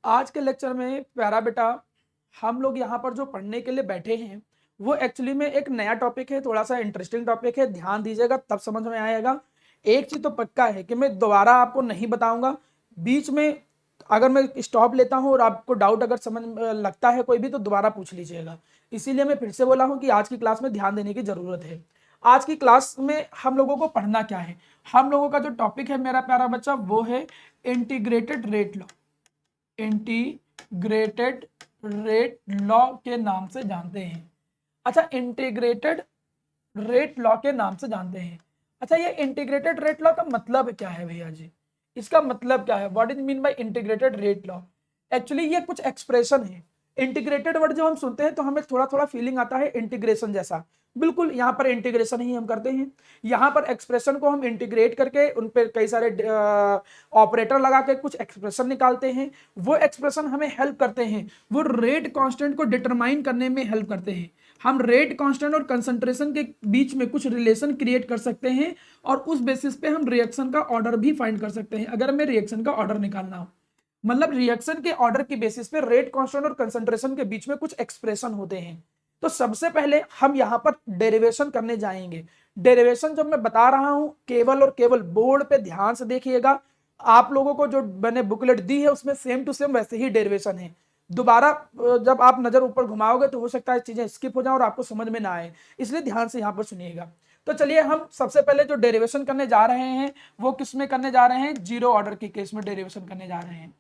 आज के लेक्चर में प्यारा बेटा हम लोग यहाँ पर जो पढ़ने के लिए बैठे हैं वो एक्चुअली में एक नया टॉपिक है, थोड़ा सा इंटरेस्टिंग टॉपिक है। ध्यान दीजिएगा तब समझ में आएगा। एक चीज तो पक्का है कि मैं दोबारा आपको नहीं बताऊंगा। बीच में अगर मैं स्टॉप लेता हूँ और आपको डाउट अगर समझ लगता है कोई भी तो दोबारा पूछ लीजिएगा। इसीलिए मैं फिर से बोला हूँ कि आज की क्लास में ध्यान देने की जरूरत है। आज की क्लास में हम लोगों को पढ़ना क्या है। हम लोगों का जो टॉपिक है मेरा प्यारा बच्चा वो है integrated rate law. Integrated rate law के नाम से जानते हैं। अच्छा, इंटीग्रेटेड रेट लॉ के नाम से जानते हैं। अच्छा, ये इंटीग्रेटेड रेट लॉ का मतलब क्या है भैया जी? इसका मतलब क्या है? What is mean by integrated rate law? Actually ये कुछ एक्सप्रेशन है। इंटीग्रेटेड वर्ड जब हम सुनते हैं तो हमें थोड़ा थोड़ा फीलिंग आता है इंटीग्रेशन जैसा। बिल्कुल यहाँ पर इंटीग्रेशन ही हम करते हैं। यहाँ पर एक्सप्रेशन को हम इंटीग्रेट करके उन पर कई सारे ऑपरेटर लगा के कुछ एक्सप्रेशन निकालते हैं। वो एक्सप्रेशन हमें हेल्प करते हैं, वो रेट कांस्टेंट को डिटरमाइन करने में हेल्प करते हैं। हम रेट कांस्टेंट और कंसंट्रेशन के बीच में कुछ रिलेशन क्रिएट कर सकते हैं और उस बेसिस पे हम रिएक्शन का ऑर्डर भी फाइंड कर सकते हैं। अगर हमें रिएक्शन का ऑर्डर निकालना हो, मतलब रिएक्शन के ऑर्डर की बेसिस पे रेट कांस्टेंट और कंसंट्रेशन के बीच में कुछ एक्सप्रेशन होते हैं। तो सबसे पहले हम यहां पर डेरिवेशन करने जाएंगे। डेरिवेशन जब मैं बता रहा हूं केवल और केवल बोर्ड पे ध्यान से देखिएगा। आप लोगों को जो मैंने बुकलेट दी है उसमें सेम टू सेम वैसे ही डेरिवेशन है। दोबारा जब आप नजर ऊपर घुमाओगे तो हो सकता है चीजें स्किप हो जाए और आपको समझ में ना आए, इसलिए ध्यान से यहां पर सुनिएगा। तो चलिए हम सबसे पहले जो डेरिवेशन करने जा रहे हैं वो किस में करने जा रहे हैं? जीरो ऑर्डर के केस में डेरिवेशन करने जा रहे हैं।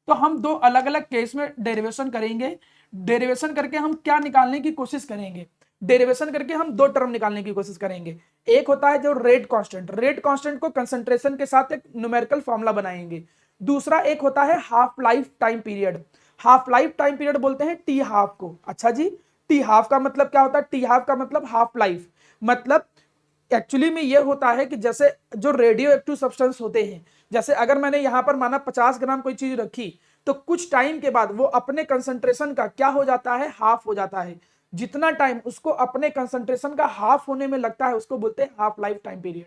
तो हम दो अलग अलग केस में डेरिवेशन करेंगे। डेरिवेशन करके हम क्या निकालने की कोशिश करेंगे? डेरिवेशन करके हम दो टर्म निकालने की कोशिश करेंगे। एक होता है जो रेट कांस्टेंट, रेट कांस्टेंट को कंसंट्रेशन के साथ एक न्यूमेरिकल फॉर्मूला बनाएंगे। दूसरा एक होता है half life time period. Half life time period बोलते हैं टी हाफ को। अच्छा जी, टी हाफ का मतलब क्या होता है? टी हाफ का मतलब हाफ लाइफ। मतलब एक्चुअली में ये होता है कि जैसे जो रेडियो एक्टिव सब्सटेंस होते हैं, जैसे अगर मैंने यहां पर माना 50 ग्राम कोई चीज रखी तो कुछ टाइम के बाद वो अपने कंसंट्रेशन का क्या हो जाता है? हाफ हो जाता है। जितना टाइम उसको अपने कंसंट्रेशन का हाफ होने में लगता है उसको बोलते हैं हाफ लाइफ टाइम पीरियड।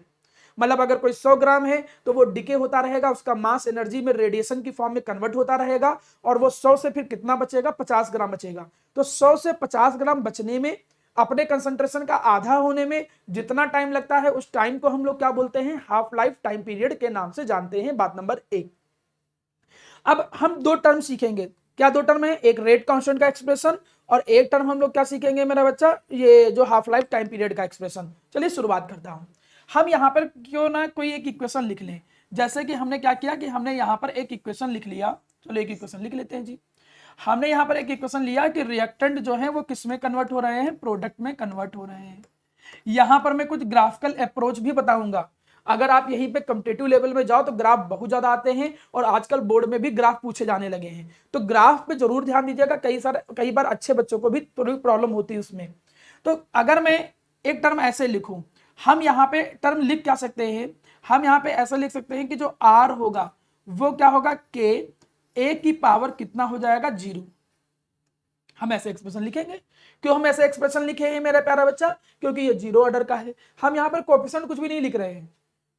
मतलब अगर कोई 100 ग्राम है तो वो डिके होता रहेगा, उसका मास एनर्जी में रेडिएशन की फॉर्म में कन्वर्ट होता रहेगा और वो 100 से फिर कितना बचेगा? 50 ग्राम बचेगा। तो 100 से 50 ग्राम बचने में, अपने कंसंट्रेशन का आधा होने में जितना टाइम लगता है उस टाइम को हम लोग क्या बोलते हैं? हाफ लाइफ टाइम पीरियड के नाम से जानते हैं। बात नंबर एक। अब हम दो टर्म सीखेंगे। क्या दो टर्म है? एक रेट कांस्टेंट का एक्सप्रेशन और एक टर्म हम लोग क्या सीखेंगे मेरा बच्चा? ये जो हाफ लाइफ टाइम पीरियड का एक्सप्रेशन। चलिए शुरुआत करता हूं। हम यहां पर क्यों ना कोई एक इक्वेशन लिख लें। जैसे कि हमने क्या किया कि हमने यहां पर एक इक्वेशन लिख लिया। चलो एक इक्वेशन लिख लेते हैं जी। हमने यहां पर एक इक्वेशन लिया कि रिएक्टेंट जो है वो किस में कन्वर्ट हो रहे हैं? प्रोडक्ट में कन्वर्ट हो रहे हैं। यहां पर मैं कुछ ग्राफिकल अप्रोच भी बताऊंगा। अगर आप यहीं पे कॉम्पिटिटिव लेवल में जाओ तो ग्राफ बहुत ज्यादा आते हैं और आजकल बोर्ड में भी ग्राफ पूछे जाने लगे हैं। तो ग्राफ पे जरूर ध्यान दीजिएगा, कई बार अच्छे बच्चों को भी थोड़ी प्रॉब्लम होती है उसमें। तो अगर मैं एक टर्म ऐसे लिखूं, हम यहाँ पे टर्म लिख क्या सकते हैं? हम यहाँ पे ऐसा लिख सकते हैं कि जो आर होगा वो क्या होगा? के ए की पावर कितना हो जाएगा? 0। हम ऐसे एक्सप्रेशन लिखेंगे। क्यों हम ऐसे एक्सप्रेशन लिखे हैं मेरा प्यारा बच्चा? क्योंकि ये जीरो ऑर्डर का है। हम यहाँ पर कोएफिशिएंट कुछ भी नहीं लिख रहे हैं,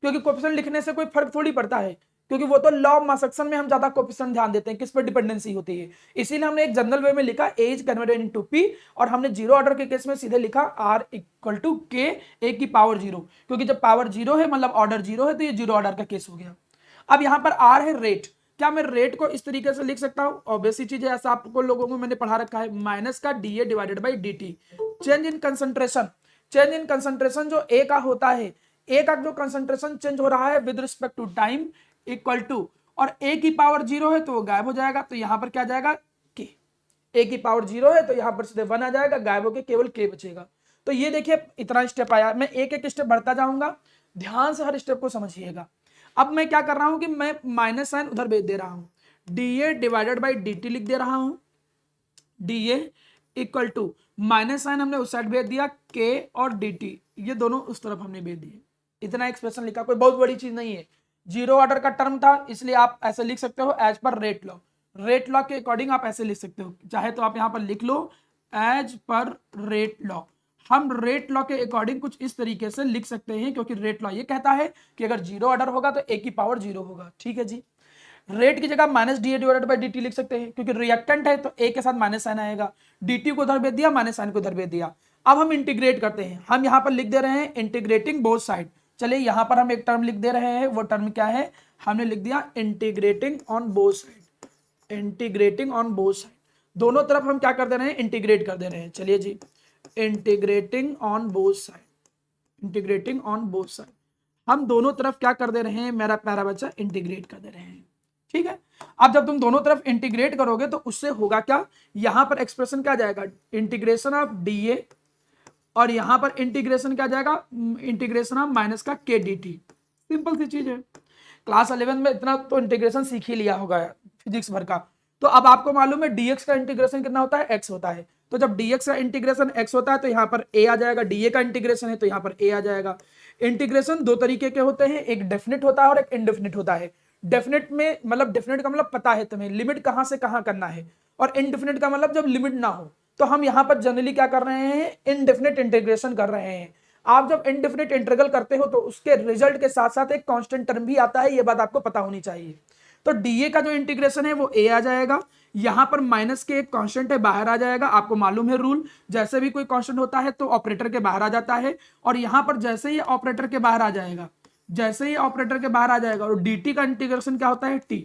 क्योंकि कोएफिशिएंट लिखने से कोई फर्क थोड़ी पड़ता है, क्योंकि वो तो लॉ ऑफ मास एक्शन में हम ज्यादा कोएफिशिएंट ध्यान देते हैं, किस पर डिपेंडेंसी होती है। इसीलिए हमने एक जनरल वे में लिखा ए इज कन्वर्टेड इनटू पी, और हमने जीरो ऑर्डर के केस में सीधे लिखा आर इक्वल टू के ए की पावर 0, क्योंकि जब पावर 0 है मतलब ऑर्डर 0 है तो ये जीरो ऑर्डर का केस हो गया। अब यहाँ पर आर है रेट। क्या मैं रेट को इस तरीके से लिख सकता हूं? ऑब्वियस ही चीज है, ऐसा आपको लोगों को मैंने पढ़ा रखा है, माइनस का D divided by D T. Change in concentration, change in concentration जो ए का होता है, ए का जो कंसंट्रेशन चेंज हो रहा है with respect to time equal to, और ए की पावर 0 है तो वो गायब हो जाएगा, तो यहां पर क्या जाएगा? के। ए की पावर 0 है तो यहां पर सीधे 1 आ जाएगा, गायब होकर केवल के बचेगा। तो ये देखिए इतना स्टेप आया। मैं एक एक स्टेप बढ़ता जाऊंगा, ध्यान से हर स्टेप को समझिएगा। अब मैं क्या कर रहा हूं कि मैं माइनस साइन उधर भेज दे रहा हूं, D A divided by D T लिख दे रहा हूं। D A equal to minus sign हमने उस साइड भेज दिया, के और डी टी ये दोनों उस तरफ हमने भेज दिए। इतना एक्सप्रेशन लिखा, कोई बहुत बड़ी चीज नहीं है। जीरो ऑर्डर का टर्म था इसलिए आप ऐसे लिख सकते हो as per rate law. Rate law के अकॉर्डिंग आप ऐसे लिख सकते हो, चाहे तो आप यहां पर लिख लो एज पर रेट लॉ। हम रेट लॉ के अकॉर्डिंग कुछ इस तरीके से लिख सकते हैं, क्योंकि रेट लॉ ये कहता है कि अगर जीरो ऑर्डर होगा तो ए की पावर 0 होगा। ठीक है जी। रेट की जगह minus D A divided by D T लिख सकते हैं, क्योंकि रिएक्टेंट है तो ए के साथ माइनस साइन आएगा, डी टी को उधर भेज दिया, माइनस साइन को उधर भेज दिया। अब हम इंटीग्रेट करते हैं, हम यहाँ पर लिख दे रहे हैं इंटीग्रेटिंग बोथ साइड। चलिए यहाँ पर हम एक टर्म लिख दे रहे हैं, वो टर्म क्या है, हमने लिख दिया integrating on both side. Integrating on both side, दोनों तरफ हम क्या कर दे रहे हैं, इंटीग्रेट कर दे रहे हैं। चलिए जी, integrating on both side, integrating on both side, हम दोनों तरफ क्या कर दे रहे हैं मेरा प्यारा बच्चा, इंटीग्रेट कर दे रहे हैं। ठीक है, अब जब तुम दोनों तरफ इंटीग्रेट करोगे तो उससे होगा क्या, यहां पर एक्सप्रेशन क्या जाएगा, इंटीग्रेशन ऑफ डी ए, और यहां पर इंटीग्रेशन क्या जाएगा, इंटीग्रेशन ऑफ माइनस का के डी टी। सिंपल सी चीज है, क्लास 11 में इतना तो इंटीग्रेशन सीख ही लिया होगा फिजिक्स भर का। तो अब आपको मालूम है डीएक्स का इंटीग्रेशन कितना होता है, एक्स होता है। तो जब डीएक्स का इंटीग्रेशन एक्स होता है तो यहाँ पर ए आ जाएगा, डीए का इंटीग्रेशन है तो यहाँ पर ए आ जाएगा। इंटीग्रेशन दो तरीके के होते हैं, एक डेफिनेट होता है और एक इनडेफिनेट होता है। डेफिनेट में मतलब डेफिनेट का मतलब पता है तुम्हें लिमिट कहां से कहां करना है, और इनडेफिनेट का मतलब जब लिमिट ना हो। तो हम यहाँ पर जनरली क्या कर रहे हैं, इनडेफिनेट इंटीग्रेशन कर रहे हैं। आप जब इनडेफिनेट इंटीग्रल करते हो तो उसके रिजल्ट के साथ साथ एक कांस्टेंट टर्म भी आता है, ये बात आपको पता होनी चाहिए। तो डीए का जो इंटीग्रेशन है वो ए आ जाएगा, यहां पर माइनस के एक कांस्टेंट है बाहर आ जाएगा। आपको मालूम है रूल, जैसे भी कोई कांस्टेंट होता है तो ऑपरेटर के बाहर आ जाता है, और यहां पर जैसे ही ऑपरेटर के बाहर आ जाएगा, जैसे ही ऑपरेटर के बाहर आ जाएगा, और dt का इंटीग्रेशन क्या होता है t,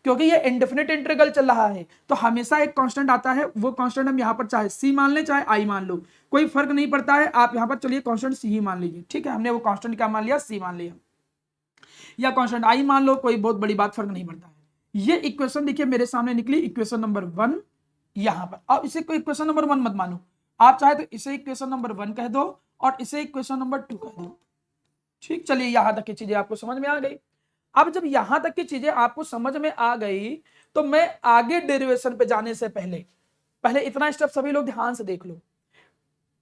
क्योंकि ये इंडेफिनेट इंटीग्रल चल रहा है तो हमेशा एक कांस्टेंट आता है। वो कांस्टेंट हम यहाँ पर चाहे c मान लें चाहे i मान लो, कोई फर्क नहीं पड़ता है। आप यहाँ पर चलिए कांस्टेंट c ही मान लीजिए, ठीक है, हमने वो कांस्टेंट क्या मान लिया, c मान लिया, या कांस्टेंट i मान लो, कोई बहुत बड़ी बात, फर्क नहीं पड़ता है। ये इक्वेशन देखिए मेरे सामने निकली, इक्वेशन नंबर 1 यहां पर। अब इसे कोई इक्वेशन नंबर 1 मत मानो, आप चाहे तो इसे इक्वेशन नंबर 1 कह दो और इसे इक्वेशन नंबर 2 कह दो। ठीक, चलिए यहां तक की चीजें आपको समझ में आ गई। अब जब यहां तक की चीजें आपको समझ में आ गई तो मैं आगे डेरिवेशन पे जाने से पहले पहले इतना स्टेप सभी लोग ध्यान से देख लो।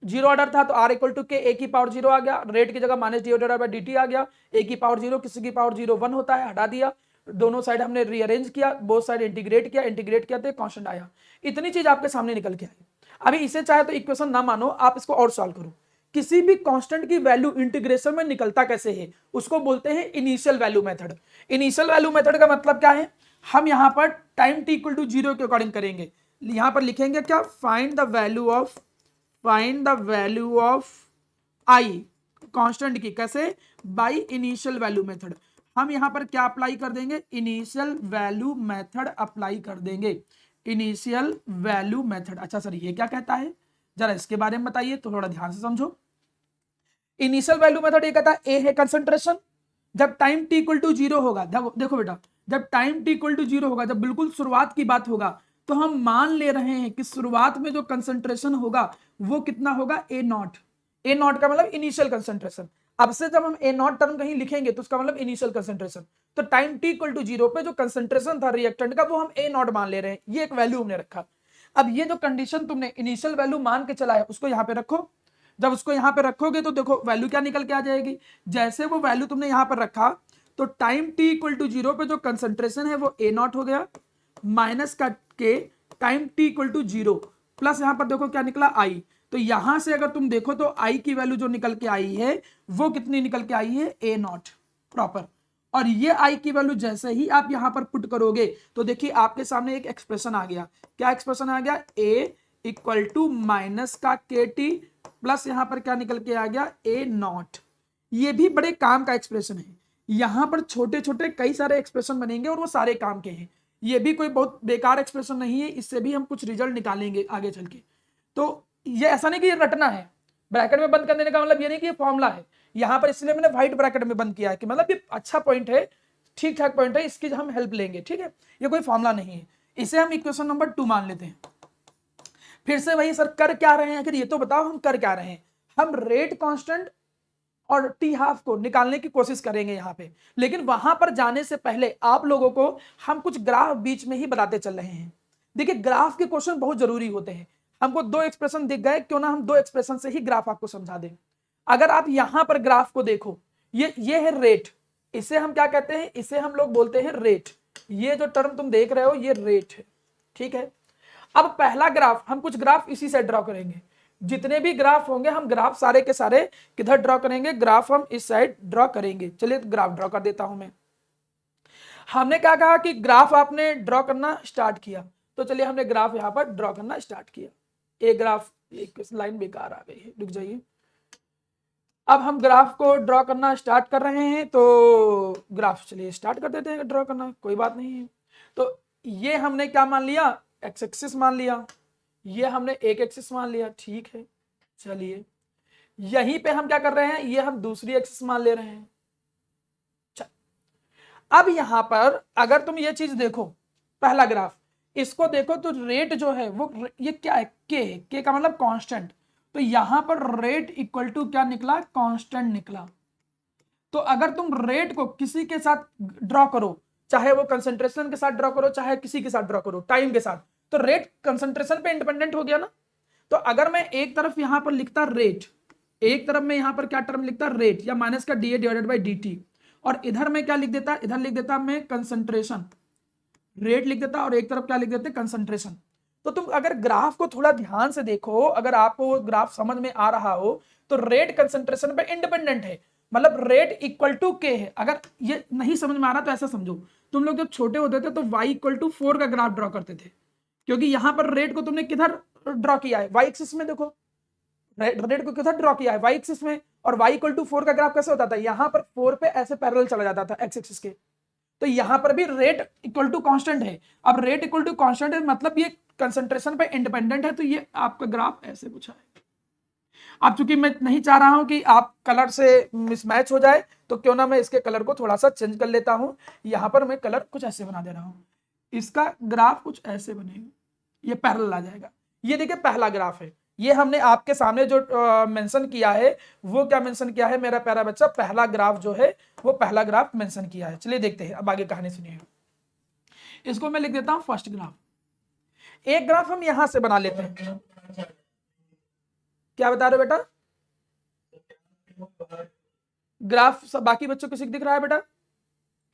जीरो ऑर्डर था तो r इक्वल टू के ए की पावर 0 आ गया, रेट की जगह minus D divided by dt आ गया, ए की पावर 0 किसी की पावर 0 1 होता है, हटा दिया, दोनों साइड हमने रीअरेंज किया, बोथ साइड इंटीग्रेट किया तो कांस्टेंट आया। इतनी चीज आपके सामने निकल के आई। अभी इसे चाहे तो इक्वेशन ना मानो, आप इसको और सॉल्व करो। किसी भी कांस्टेंट की वैल्यू इंटीग्रेशन में निकलता कैसे है, उसको बोलते हैं initial value method. Initial value method का मतलब क्या है, हम यहाँ पर टाइम t इक्वल टू 0 के अकॉर्डिंग करेंगे। यहाँ पर लिखेंगे क्या, find the value of I constant की, कैसे, बाय इनिशियल वैल्यू मेथड। हम यहां पर क्या अप्लाई कर देंगे, इनिशियल वैल्यू मेथड अप्लाई कर देंगे, इनिशियल वैल्यू मेथड। अच्छा सर ये क्या कहता है, जरा इसके बारे में बताइए, तो थोड़ा ध्यान से समझो। इनिशियल वैल्यू मेथड ये कहता है ए है कंसंट्रेशन, जब टाइम t इक्वल टू 0 होगा, देखो बेटा, जब टाइम t इक्वल टू 0 होगा, जब बिल्कुल शुरुआत की बात होगा, तो हम मान ले रहे हैं कि शुरुआत में जो कंसंट्रेशन होगा वो कितना होगा, ए नॉट। ए नॉट का मतलब इनिशियल कंसंट्रेशन। अब से जब हम ए नॉट टर्म कहीं लिखेंगे तो उसका मतलब इनिशियल कंसंट्रेशन। तो टाइम t इक्वल टू 0 पे जो कंसंट्रेशन था रिएक्टेंट का वो हम ए नॉट मान ले रहे हैं, ये एक वैल्यू हमने रखा। अब ये जो कंडीशन तुमने इनिशियल वैल्यू मान के चला है उसको यहाँ पे रखो। जब उसको यहाँ पे रखोगे तो देखो वैल्यू क्या निकल के आ जाएगी, जैसे वो वैल्यू तुमने यहाँ पर रखा तो टाइम t इक्वल टू 0 पे जो कंसंट्रेशन है वो ए नॉट हो गया, माइनस का के time t equal to 0 plus यहाँ पर देखो क्या निकला i। तो यहां से अगर तुम देखो तो i की वैल्यू जो निकल के आई है वो कितनी निकल के आई है, ए नॉट प्रॉपर। और ये i की वैल्यू जैसे ही आप यहां पर पुट करोगे तो देखिए आपके सामने एक एक्सप्रेशन आ गया। क्या एक्सप्रेशन आ गया, a इक्वल टू माइनस का के टी प्लस यहां पर क्या निकल के आ गया, ए नॉट। ये भी बड़े काम का एक्सप्रेशन है, यहां पर छोटे छोटे कई सारे एक्सप्रेशन बनेंगे और वो सारे काम के हैं। ये भी कोई बहुत बेकार एक्सप्रेशन नहीं है, इससे भी हम कुछ रिजल्ट निकालेंगे आगे चल के। तो ये ऐसा नहीं कि ये रटना है, ब्रैकेट में बंद करने का मतलब ये नहीं कि ये फॉर्मूला है यहाँ पर, इसलिए मैंने व्हाइट ब्रैकेट में बंद किया है कि मतलब ये अच्छा पॉइंट है, ठीक ठाक पॉइंट है, इसकी हम हेल्प लेंगे, ठीक है। ये कोई फॉर्मूला नहीं है, इसे हम इक्वेशन नंबर 2 मान लेते हैं। फिर से वही, सर कर क्या रहे हैं, आखिर ये तो बताओ हम कर क्या रहे हैं। हम रेट कांस्टेंट और टी हाफ को निकालने की कोशिश करेंगे यहाँ पे, लेकिन वहां पर जाने से पहले आप लोगों को हम कुछ ग्राफ बीच में ही बताते चल रहे हैं। देखिए ग्राफ के क्वेश्चन बहुत जरूरी होते हैं, हमको दो एक्सप्रेशन दिख गए, क्यों ना हम दो एक्सप्रेशन से ही ग्राफ आपको समझा दें। अगर आप यहां पर ग्राफ को देखो, ये है रेट, इसे हम क्या कहते हैं, इसे हम लोग बोलते हैं रेट। ये जो टर्म तुम देख रहे हो ये रेट है, ठीक है। अब पहला ग्राफ, हम कुछ ग्राफ इसी से ड्रॉ करेंगे, जितने भी ग्राफ होंगे हम ग्राफ सारे के सारे किधर ड्रॉ करेंगे, ग्राफ हम इस साइड ड्रॉ करेंगे। चलिए ग्राफ ड्रॉ कर देता हूं मैं। हमने क्या कहा कि ग्राफ आपने ड्रॉ करना स्टार्ट किया, तो चलिए हमने ग्राफ यहाँ पर ड्रॉ करना स्टार्ट किया। एक ग्राफ, एक लाइन बेकार आ गई है, रुक जाइए। अब हम ग्राफ को ड्रॉ करना स्टार्ट कर रहे हैं, तो ग्राफ चलिए स्टार्ट कर देते हैं ड्रॉ करना, कोई बात नहीं है। तो ये हमने क्या मान लिया, एक्स एक्सिस मान लिया, ये हमने एक एक्सिस मान लिया, ठीक है। चलिए यहीं पे हम क्या कर रहे हैं, ये हम दूसरी एक्सिस मान ले रहे हैं। अब यहां पर अगर तुम ये चीज देखो, पहला ग्राफ इसको देखो, तो रेट जो है वो ये क्या है, के का मतलब कांस्टेंट। तो यहां पर रेट इक्वल टू क्या निकला, कांस्टेंट निकला। तो अगर तुम रेट को किसी के साथ ड्रॉ करो, चाहे वो कंसंट्रेशन के साथ ड्रॉ करो, चाहे किसी के साथ ड्रॉ करो, टाइम के साथ, तो रेट कंसंट्रेशन पे इंडिपेंडेंट हो गया ना। तो अगर मैं एक तरफ यहां पर लिखता रेट, एक तरफ में यहां पर क्या टर्म लिखता रेट या माइनस का D A divided by D T, और इधर में क्या लिख देता, इधर लिख देता मैं कंसंट्रेशन, रेट लिख देता, और एक तरफ क्या लिख देते कंसंट्रेशन। तो तुम अगर ग्राफ को थोड़ा ध्यान से देखो, अगर आपको वो ग्राफ समझ में आ रहा हो, तो रेट कंसंट्रेशन पे इंडिपेंडेंट है, मतलब रेट इक्वल टू के है। अगर ये नहीं समझ में आ रहा तो ऐसा समझो, तुम लोग जब छोटे होते थे तो y इक्वल टू 4 का ग्राफ ड्रॉ करते थे, क्योंकि यहां पर रेट को तुमने किधर ड्रॉ किया है, y एक्सिस में। देखो रेट को किधर ड्रॉ किया है, y एक्सिस में, और y इक्वल टू 4 का ग्राफ कैसे होता था, यहां पर 4 पे ऐसे पैरेलल चला जाता था x एक्सिस के। तो यहां पर भी रेट इक्वल टू कांस्टेंट है। अब रेट इक्वल टू कांस्टेंट है मतलब ये कंसंट्रेशन पे इंडिपेंडेंट है, तो ये आपका ग्राफ ऐसे पूछा है। अब चूंकि मैं नहीं चाह रहा हूं कि आप कलर से मिसमैच हो जाए, तो क्यों ना मैं इसके कलर को थोड़ा सा चेंज कर लेता हूं। यहां पर मैं कलर कुछ ऐसे बना दे रहा हूं, इसका ग्राफ कुछ ऐसे बनेगा, ये पैरेलल आ जाएगा। ये देखिए पहला ग्राफ है, ये हमने आपके सामने जो मेंशन किया है, वो क्या मेंशन किया है मेरा प्यारा बच्चा, पहला ग्राफ जो है वो पहला ग्राफ मेंशन किया है। चलिए देखते हैं, अब आगे कहानी सुनिए। इसको मैं लिख देता हूं फर्स्ट ग्राफ। एक ग्राफ हम यहां से बना लेते हैं। क्या बता रहे हो बेटा, ग्राफ सब बाकी बच्चों किसी को दिख रहा है बेटा,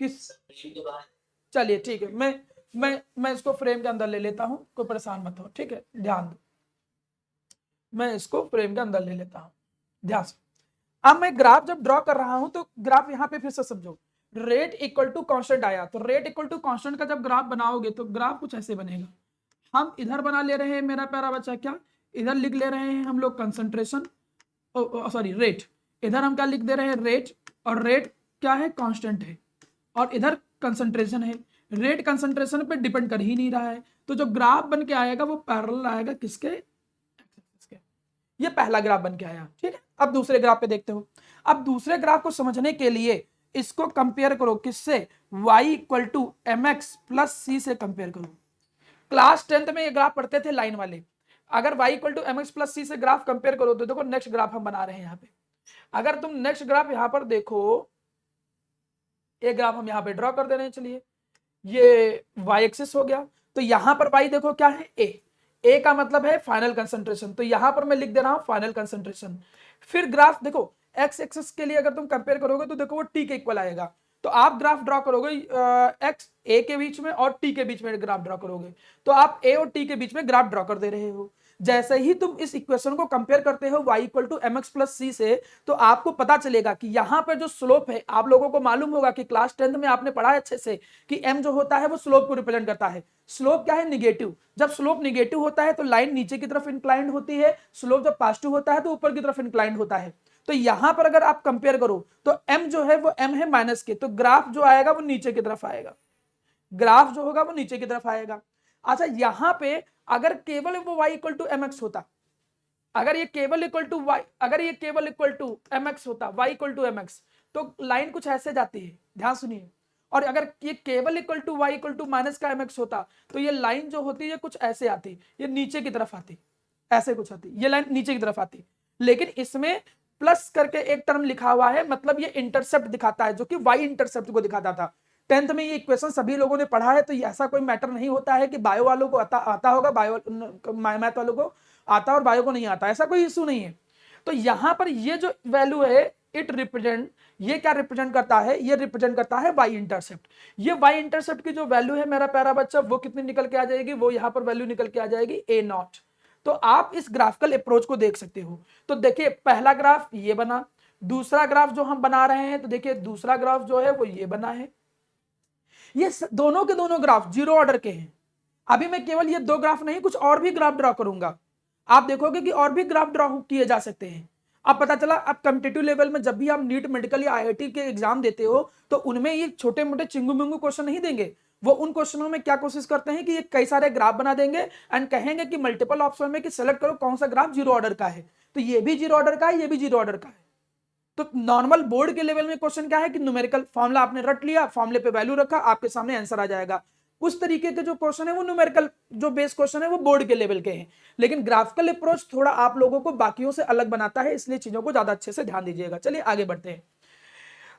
किस, चलिए ठीक है, मैं इसको फ्रेम के अंदर ले लेता हूं, कोई परेशान मत हो, ठीक है, ध्यान दो, मैं इसको फ्रेम के अंदर ले लेता हूं, ध्यान से। अब मैं ग्राफ जब ड्रॉ कर रहा हूं, तो ग्राफ यहां पे फिर से समझो, रेट इक्वल टू कांस्टेंट आया, तो रेट इक्वल टू कांस्टेंट का जब ग्राफ बनाओगे तो ग्राफ कुछ ऐसे बनेगा। हम इधर बना ले रहे हैं मेरा प्यारा बच्चा, क्या इधर लिख ले रहे हैं हम लोग कंसंट्रेशन, सॉरी रेट, इधर हम क्या लिख दे रहे हैं रेट, और रेट क्या है कांस्टेंट है, और इधर कंसंट्रेशन है। रेट कंसंट्रेशन पे डिपेंड कर ही नहीं रहा है, तो जो ग्राफ बन के आएगा वो पैरेलल आएगा किसके, किसके। ये पहला ग्राफ बन के आया, ठीक है। अब दूसरे ग्राफ पे देखते हो। अब दूसरे ग्राफ को समझने के लिए इसको कंपेयर करो किससे, y equal to M x plus सी से कंपेयर करो। क्लास 10th में ये ग्राफ पढ़ते थे लाइन वाले। अगर y equal to M x plus सी से ग्राफ कंपेयर करो, तो देखो नेक्स्ट ग्राफ हम बना रहे हैं यहाँ पे। अगर तुम नेक्स्ट ग्राफ यहां पर देखो, एक ग्राफ हम यहां पे ड्रॉ कर दे रहे हैं, चलिए ये y एक्सिस हो गया, तो यहां पर y देखो क्या है, a का मतलब है फाइनल कंसंट्रेशन, तो यहां पर मैं लिख दे रहा हूं फाइनल कंसंट्रेशन। फिर ग्राफ देखो x एक्सिस के लिए अगर तुम कंपेयर करोगे तो देखो वो t के इक्वल आएगा, तो आप ग्राफ ड्रॉ करोगे x a के बीच में और t के बीच में ग्राफ ड्रॉ करोगे, तो आप a और t के बीच में ग्राफ ड्रॉ कर दे रहे हो। जैसे ही तुम इस इक्वेशन को कंपेयर करते हो y equal to M x plus सी से, तो आपको पता चलेगा कि यहां पर जो स्लोप है, आप लोगों को मालूम होगा कि क्लास 10th में आपने पढ़ा है अच्छे से कि m जो होता है वो स्लोप को रिप्रेजेंट करता है। स्लोप क्या है, निगेटिव। जब स्लोप निगेटिव होता है तो लाइन नीचे की तरफ इंक्लाइंड होती है, स्लोप जब पॉजिटिव होता है तो ऊपर की तरफ इंक्लाइंड होता है। तो यहां पर अगर आप कंपेयर करो तो m जो है वो m है माइनस के, तो ग्राफ जो आएगा वो नीचे की तरफ आएगा, ग्राफ जो होगा वो नीचे की तरफ आएगा। अच्छा यहां पे अगर केवल वो y equal to M X होता, अगर ये केवल इक्वल टू y, अगर ये केवल इक्वल टू एम एक्स होता, y equal to M X, तो लाइन कुछ ऐसे जाती है, ध्यान सुनिए। और अगर ये केवल equal to y equal to minus का एम एक्स होता, तो ये लाइन जो होती है कुछ ऐसे आती, ये नीचे की तरफ आती, ऐसे कुछ आती, ये लाइन नीचे की तरफ आती। लेकिन इसमें प्लस करके एक टर्म लिखा हुआ है, मतलब ये इंटरसेप्ट दिखाता है, जो कि y इंटरसेप्ट को दिखाता था। 10th में ये इक्वेशन सभी लोगों ने पढ़ा है, तो ऐसा कोई मैटर नहीं होता है कि बायो वालों को आता होगा, बायो मैथ वालों को आता और बायो को नहीं आता, ऐसा कोई इशू नहीं है। तो यहां पर ये जो वैल्यू है इट रिप्रेजेंट, ये क्या रिप्रेजेंट करता है, ये रिप्रेजेंट करता है y इंटरसेप्ट। ये y इंटरसेप्ट की जो वैल्यू है मेरा प्यारा बच्चा, वो कितनी निकल के आ जाएगी, वो यहां पर वैल्यू निकल के आ जाएगी a0। तो आप इस ग्राफिकल अप्रोच को देख सकते हो। तो देखिए पहला ग्राफ ये बना, दूसरा ग्राफ जो हम बना रहे हैं, तो देखिए दूसरा ग्राफ जो है वो ये बना है। ये दोनों के दोनों ग्राफ जीरो ऑर्डर के हैं। अभी मैं केवल ये दो ग्राफ नहीं, कुछ और भी ग्राफ ड्रॉ करूंगा, आप देखोगे कि और भी ग्राफ ड्रॉ किए जा सकते हैं। अब पता चला, अब कॉम्पिटिटिव लेवल में जब भी आप नीट, मेडिकल या आईआईटी के एग्जाम देते हो तो उनमें ये छोटे मोटे चिंगू मिंगू क्वेश्चन नहीं देंगे। वो उन क्वेश्चनों में क्या कोशिश करते हैं कि ये कई सारे ग्राफ बना देंगे एंड कहेंगे कि मल्टीपल ऑप्शन में कि सेलेक्ट करो कौन सा ग्राफ जीरो ऑर्डर का है। तो ये भी जीरो ऑर्डर का है, ये भी जीरो ऑर्डर का है। तो नॉर्मल बोर्ड के लेवल में क्वेश्चन क्या है कि न्यूमेरिकल फॉर्मूला आपने रट लिया, फॉर्मूले पे वैल्यू रखा, आपके सामने आंसर आ जाएगा। उस तरीके के जो क्वेश्चन है वो न्यूमेरिकल जो बेस क्वेश्चन है वो बोर्ड के लेवल के हैं। लेकिन ग्राफिकल अप्रोच थोड़ा आप लोगों को बाकियों से अलग बनाता है, इसलिए चीजों को ज्यादा अच्छे से ध्यान दीजिएगा। चलिए आगे बढ़ते हैं।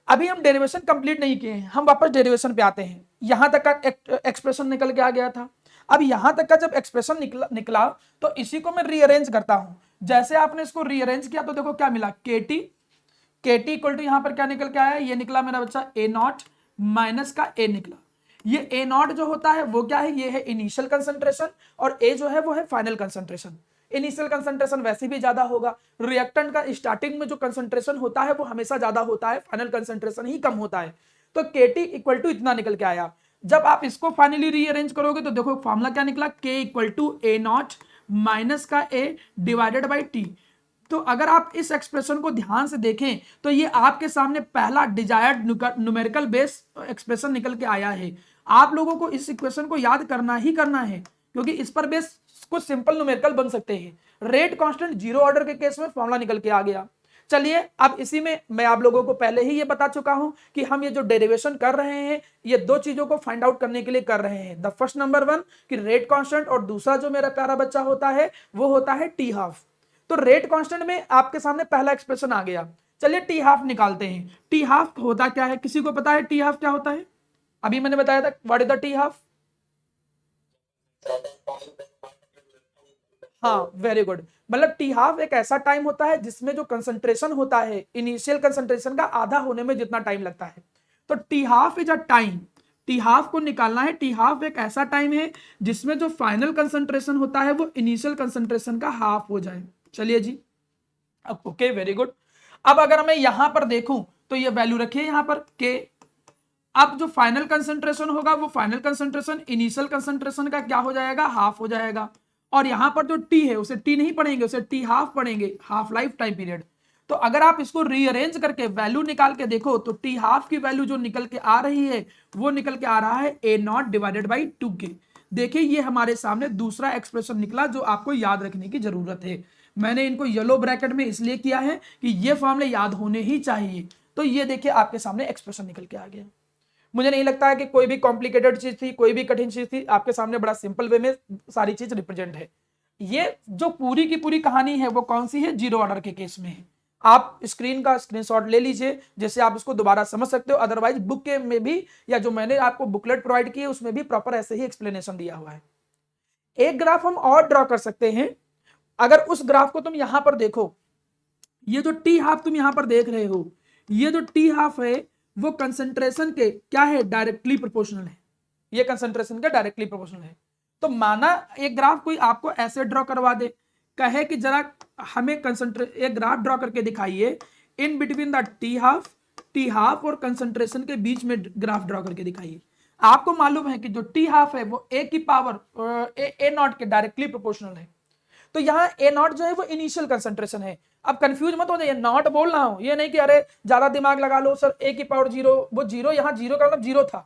अभी हम डेरिवेशन कंप्लीट नहीं किए हैं, हम वापस डेरिवेशन पे आते हैं। यहां तक का एक्सप्रेशन निकल के आ गया था। अब यहां तक का जब एक्सप्रेशन निकला तो इसी को मैं रीअरेंज करता हूं। जैसे आपने इसको रीअरेंज किया तो देखो क्या मिला, के टी इक्वल टू यहां पर क्या निकल के आया, ये निकला मेरा बच्चा ए नॉट माइनस का ए निकला। ये ए नॉट जो होता है वो क्या है, ये है इनिशियल कंसंट्रेशन, और ए जो है वो है फाइनल कंसंट्रेशन। इनिशियल कंसंट्रेशन वैसे भी ज्यादा होगा, रिएक्टेंट का स्टार्टिंग में जो कंसंट्रेशन होता है वो हमेशा ज्यादा होता है, फाइनल कंसंट्रेशन ही कम होता है। तो केटी इक्वल टू इतना निकल के आया। जब आप इसको फाइनली रीअरेंज करोगे तो देखो फॉर्मूला क्या निकला, K equal to A naught minus का ए डिवाइडेड बाई टी। तो अगर आप इस एक्सप्रेशन को ध्यान से देखें तो ये आपके सामने पहला डिजायर्ड न्यूमेरिकल बेस एक्सप्रेशन निकल के आया है। आप लोगों को इस इक्वेशन को याद करना ही करना है, क्योंकि इस पर बेस कुछ सिंपल न्यूमेरिकल बन सकते हैं। रेट कांस्टेंट जीरो ऑर्डर के केस में फॉर्मूला निकल के आ गया। चलिए अब इसी में मैं आप लोगों को पहले ही ये बता चुका हूं कि हम ये जो डेरिवेशन कर रहे हैं ये दो चीजों को फाइंड आउट करने के लिए कर रहे हैं। द फर्स्ट नंबर वन कि रेट कांस्टेंट, और दूसरा जो मेरा प्यारा बच्चा होता है वो होता है टी हाफ। तो रेट कांस्टेंट में आपके सामने पहला एक्सप्रेशन आ गया। चलिए टी हाफ निकालते हैं। टी हाफ होता क्या है, किसी को पता है टी हाफ क्या होता है? अभी मैंने बताया था what is the T half. हाँ वेरी गुड, मतलब टी हाफ एक ऐसा टाइम होता है जिसमें जो कंसंट्रेशन होता है इनिशियल कंसंट्रेशन का आधा होने में जितना टाइम लगता है। तो T half is a time, T half को निकालना है। टी हाफ एक ऐसा टाइम है जिसमें जो फाइनल कंसंट्रेशन होता है वो इनिशियल कंसंट्रेशन का हाफ हो जाए। चलिए जी, ओके वेरी गुड। अब अगर मैं यहां पर देखूं तो ये वैल्यू रखिए यहां पर के। अब जो फाइनल कंसंट्रेशन होगा वो फाइनल कंसंट्रेशन इनिशियल कंसंट्रेशन का क्या हो जाएगा, हाफ हो जाएगा। और यहां पर जो टी है उसे टी नहीं पढ़ेंगे, उसे टी हाफ पढ़ेंगे, हाफ लाइफ टाइम पीरियड। तो अगर आप इसको रीअरेंज करके वैल्यू निकाल के देखो तो टी हाफ की वैल्यू जो निकल के आ रही है वो निकल के आ रहा है ए नॉट डिवाइडेड बाई 2k। देखिए ये हमारे सामने दूसरा एक्सप्रेशन निकला जो आपको याद रखने की जरूरत है। मैंने इनको येलो ब्रैकेट में इसलिए किया है कि ये फॉर्मूले याद होने ही चाहिए। तो ये देखिए आपके सामने एक्सप्रेशन निकल के आ गया। मुझे नहीं लगता है कि कोई भी कॉम्प्लिकेटेड चीज थी, कोई भी कठिन चीज थी, आपके सामने बड़ा सिंपल वे में सारी चीज रिप्रेजेंट है। ये जो पूरी की पूरी कहानी है वो कौन सी है, जीरो ऑर्डर के केस में है। आप स्क्रीन का स्क्रीनशॉट ले लीजिए जिससे आप इसको दोबारा समझ सकते हो। अदरवाइज बुक के में भी या जो मैंने आपको बुकलेट प्रोवाइड की है उसमें भी प्रॉपर ऐसे ही एक्सप्लेनेशन दिया हुआ है। एक ग्राफ हम और ड्रॉ कर सकते हैं। अगर उस ग्राफ को तुम यहां पर देखो, ये जो टी हाफ तुम यहां पर देख रहे हो, ये जो टी हाफ है वो कंसंट्रेशन के क्या है, डायरेक्टली प्रोपोर्शनल है। ये कंसंट्रेशन के डायरेक्टली प्रोपोर्शनल है। तो माना एक ग्राफ कोई आपको ऐसे ड्रॉ करवा दे, कहे कि जरा हमें एक ग्राफ ड्रॉ करके दिखाइए in between the T half और कंसंट्रेशन के बीच में ग्राफ ड्रॉ करके दिखाइए। आपको मालूम है कि जो टी हाफ है वो ए की पावर ए नॉट के डायरेक्टली प्रोपोर्शनल है। तो यहाँ ए नॉट जो है वो इनिशियल कंसंट्रेशन है। अब कंफ्यूज मत हो जाइए, नॉट बोल रहा हूं, ये नहीं कि अरे ज्यादा दिमाग लगा लो सर ए की पावर जीरो, वो जीरो यहाँ जीरो का मतलब जीरो था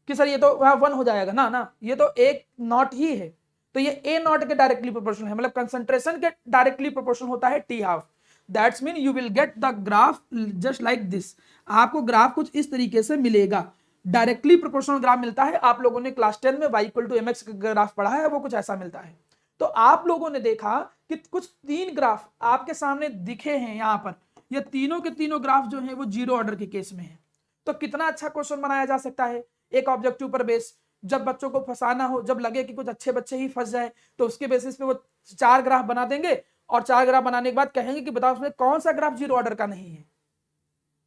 कि सर ये तो वहां वन हो जाएगा ना, ना ये तो एक नॉट ही है। तो ये ए नॉट के डायरेक्टली प्रोपोर्शनल है, मतलब कंसंट्रेशन के डायरेक्टली प्रोपोर्शनल होता है T half. That's mean you will get the graph just like this. आपको ग्राफ कुछ इस तरीके से मिलेगा, डायरेक्टली प्रोपोर्शनल ग्राफ मिलता है। आप लोगों ने क्लास 10 में y equal to mx graph पढ़ा है, वो कुछ ऐसा मिलता है। तो आप लोगों ने देखा कि कुछ तीन ग्राफ आपके सामने दिखे हैं यहाँ पर, ये तीनों के तीनों ग्राफ जो हैं वो जीरो ऑर्डर के केस में है। तो कितना अच्छा क्वेश्चन बनाया जा सकता है एक ऑब्जेक्टिव पर बेस। जब बच्चों को फंसाना हो, जब लगे कि कुछ अच्छे बच्चे ही फंस जाए, तो उसके बेसिस पे वो चार ग्राफ बना देंगे और चार ग्राफ बनाने के बाद कहेंगे कि बताओ उसमें कौन सा ग्राफ जीरो ऑर्डर का नहीं है।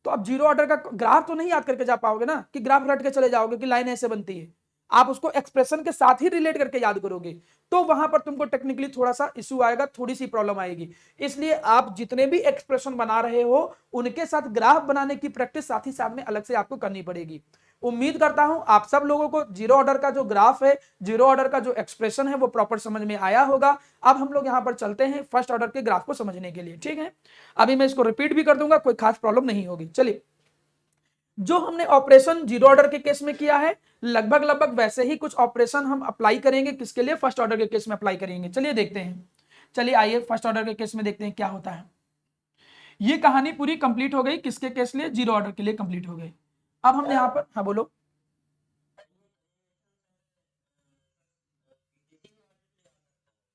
तो अब जीरो ऑर्डर का ग्राफ तो नहीं याद करके जा पाओगे ना, कि ग्राफ रट के चले जाओगे कि लाइन ऐसे बनती है। आप उसको एक्सप्रेशन के साथ ही रिलेट करके याद करोगे, तो वहां पर तुमको टेक्निकली थोड़ा सा इश्यू आएगा, थोड़ी सी प्रॉब्लम आएगी। इसलिए आप जितने भी एक्सप्रेशन बना रहे हो उनके साथ ग्राफ बनाने की प्रैक्टिस साथ ही साथ में अलग से आपको करनी पड़ेगी। उम्मीद करता हूं आप सब लोगों को जीरो ऑर्डर का जो ग्राफ है, जीरो ऑर्डर का जो एक्सप्रेशन है वो प्रॉपर समझ में आया होगा। अब हम लोग यहां पर चलते हैं फर्स्ट ऑर्डर के ग्राफ को समझने के लिए, ठीक है। अभी मैं इसको रिपीट भी कर दूंगा, कोई खास प्रॉब्लम नहीं होगी। चलिए, जो हमने ऑपरेशन जीरो ऑर्डर के केस में किया है, लगभग लगभग वैसे ही कुछ ऑपरेशन हम अप्लाई करेंगे, किसके लिए, फर्स्ट ऑर्डर के केस में अप्लाई करेंगे। चलिए देखते हैं, चलिए आइए फर्स्ट ऑर्डर के केस में देखते हैं क्या होता है। ये कहानी पूरी कंप्लीट हो गई, किसके केस लिए, जीरो ऑर्डर के लिए कंप्लीट हो गई। अब हम यहां पर, हाँ बोलो।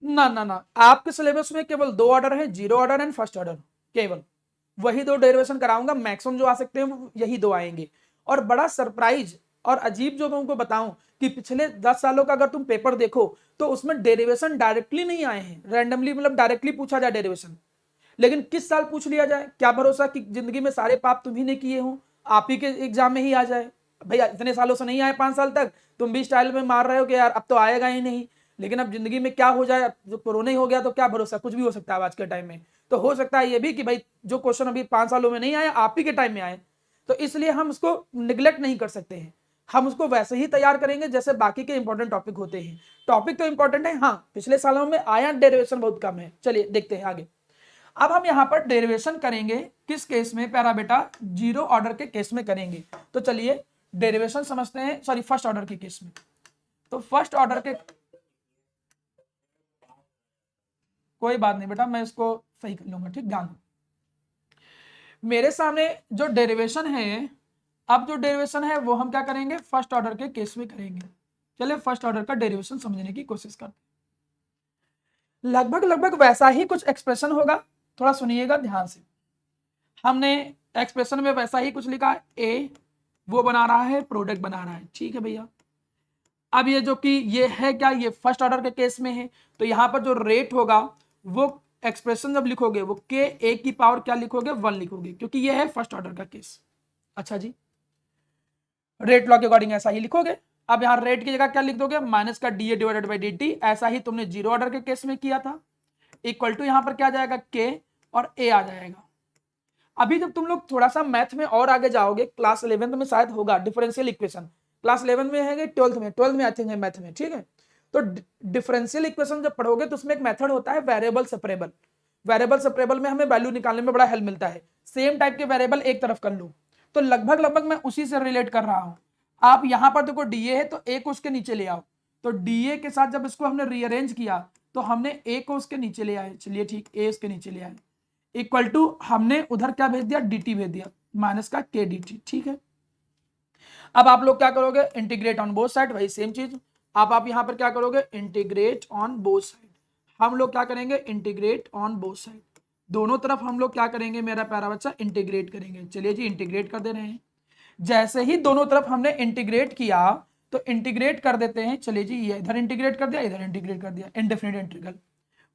ना ना ना, आपके सिलेबस में केवल दो ऑर्डर है, zero order and first order, केवल वही दो डेरिवेशन कराऊंगा। मैक्सिमम जो आ सकते हैं वो यही दो आएंगे। और बड़ा सरप्राइज और अजीब जो तुमको बताऊं कि पिछले 10 सालों का अगर तुम पेपर देखो तो उसमें डेरिवेशन डायरेक्टली नहीं आए हैं, रैंडमली, मतलब डायरेक्टली पूछा जाए डेरिवेशन, लेकिन किस साल पूछ लिया जाए, क्या भरोसा कि जिंदगी में सारे पाप तुम्ही ने किए हो, आप ही के एग्जाम में ही आ जाए। भैया इतने सालों से नहीं आए, 5 साल तक तुम भी स्टाइल में मार रहे हो कि यार अब तो आएगा ही नहीं, लेकिन अब जिंदगी में क्या हो जाए, अब जो कोरोना ही हो गया तो क्या भरोसा, कुछ भी हो सकता है आज के टाइम में। तो हो सकता है ये भी कि भाई जो क्वेश्चन अभी 5 सालों में नहीं आया आप ही के टाइम में आए, तो इसलिए हम उसको निग्लेक्ट नहीं कर सकते हैं। हम उसको वैसे ही तैयार करेंगे जैसे बाकी के इंपॉर्टेंट टॉपिक होते हैं। टॉपिक तो इंपॉर्टेंट है, हाँ पिछले सालों में आया, डेरिवेशन बहुत कम है। चलिए देखते हैं आगे। अब हम यहां पर डेरिवेशन करेंगे किस केस में, प्यारा बेटा, जीरो ऑर्डर के केस में करेंगे। तो चलिए डेरिवेशन समझते हैं, सॉरी फर्स्ट ऑर्डर के केस में। तो फर्स्ट ऑर्डर के, कोई बात नहीं बेटा, मैं इसको सही कर लूंगा, ठीक, ध्यान दो। मेरे सामने जो डेरिवेशन है, अब जो डेरिवेशन है वो हम क्या करेंगे, फर्स्ट ऑर्डर के केस में करेंगे। चलिए फर्स्ट ऑर्डर का डेरिवेशन समझने की कोशिश करते हैं। लगभग लगभग वैसा ही कुछ एक्सप्रेशन होगा, थोड़ा सुनिएगा ध्यान से। हमने एक्सप्रेशन में वैसा ही कुछ लिखा है, ए वो बना रहा है, प्रोडक्ट बना रहा है, ठीक है भैया। अब ये जो कि ये है क्या, ये फर्स्ट ऑर्डर के केस में है, तो यहां पर जो रेट होगा वो एक्सप्रेशन जब लिखोगे वो के ए की पावर क्या लिखोगे, 1 लिखोगे, क्योंकि ये है फर्स्ट ऑर्डर का केस। अच्छा जी, रेट लॉ के अकॉर्डिंग ऐसा ही लिखोगे। अब यहां रेट की जगह क्या लिख दोगे, माइनस का D A divided by D T, ऐसा ही तुमने जीरो ऑर्डर के केस में किया था। इक्वल टू यहां पर क्या आ जाएगा, के और ए आ जाएगा। अभी जब तुम लोग थोड़ा सा मैथ में और आगे जाओगे, क्लास 11th में शायद होगा डिफरेंशियल इक्वेशन, क्लास 11 में है, 12th में आई थिंक है मैथ में, ठीक है। तो डिफरेंशियल इक्वेशन जब पढ़ोगे तो उसमें एक मेथड होता है वेरिएबल सेपरेबल। वेरिएबल सेपरेबल में हमें वैल्यू निकालने में बड़ा हेल्प मिलता है। सेम टाइप के वेरिएबल एक तरफ कर लो, तो लगभग लगभग मैं उसी से रिलेट कर रहा हूं। आप यहां पर देखो डीए है तो ए को उसके नीचे ले आओ, तो डीए के साथ जब इसको हमने रीअरेंज किया तो हमने ए को उसके नीचे ले आए, चलिए ठीक, ए उसके नीचे ले आए, इक्वल टू हमने उधर क्या भेज दिया, dt भेज दिया, माइनस का के dt, ठीक है। अब आप लोग क्या करोगे, इंटीग्रेट ऑन बोथ साइड, वही सेम चीज। अब आप यहां पर क्या करोगे, इंटीग्रेट ऑन बोथ साइड। हम लोग क्या करेंगे, इंटीग्रेट ऑन बोथ साइड, दोनों तरफ हम लोग क्या करेंगे मेरा प्यारा बच्चा, इंटीग्रेट करेंगे। चलिए जी इंटीग्रेट कर दे रहे हैं। जैसे ही दोनों तरफ हमने इंटीग्रेट किया तो इंटीग्रेट कर देते हैं, चलिए जी ये इधर इंटीग्रेट कर दिया, इधर इंटीग्रेट कर दिया, इनडेफिनिट इंटीग्रल।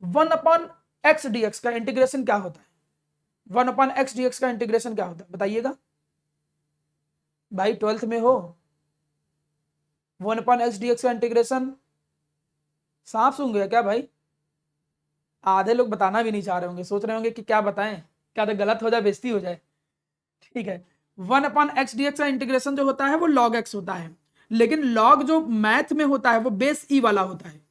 1/x dx का इंटीग्रेशन क्या होता है, 1/x dx का इंटीग्रेशन क्या होता है बताइएगा भाई, 12th में हो। 1/x dx का इंटीग्रेशन सांप सूंघ गया क्या भाई, आधे लोग बताना भी नहीं चाह रहे होंगे, सोच रहे होंगे कि क्या बताएं, क्या तो गलत हो जाए, बेइज्जती हो जाए, ठीक है। 1/x dx का इंटीग्रेशन जो होता है वो log x होता है, लेकिन log जो मैथ में होता है वो बेस ई वाला होता है।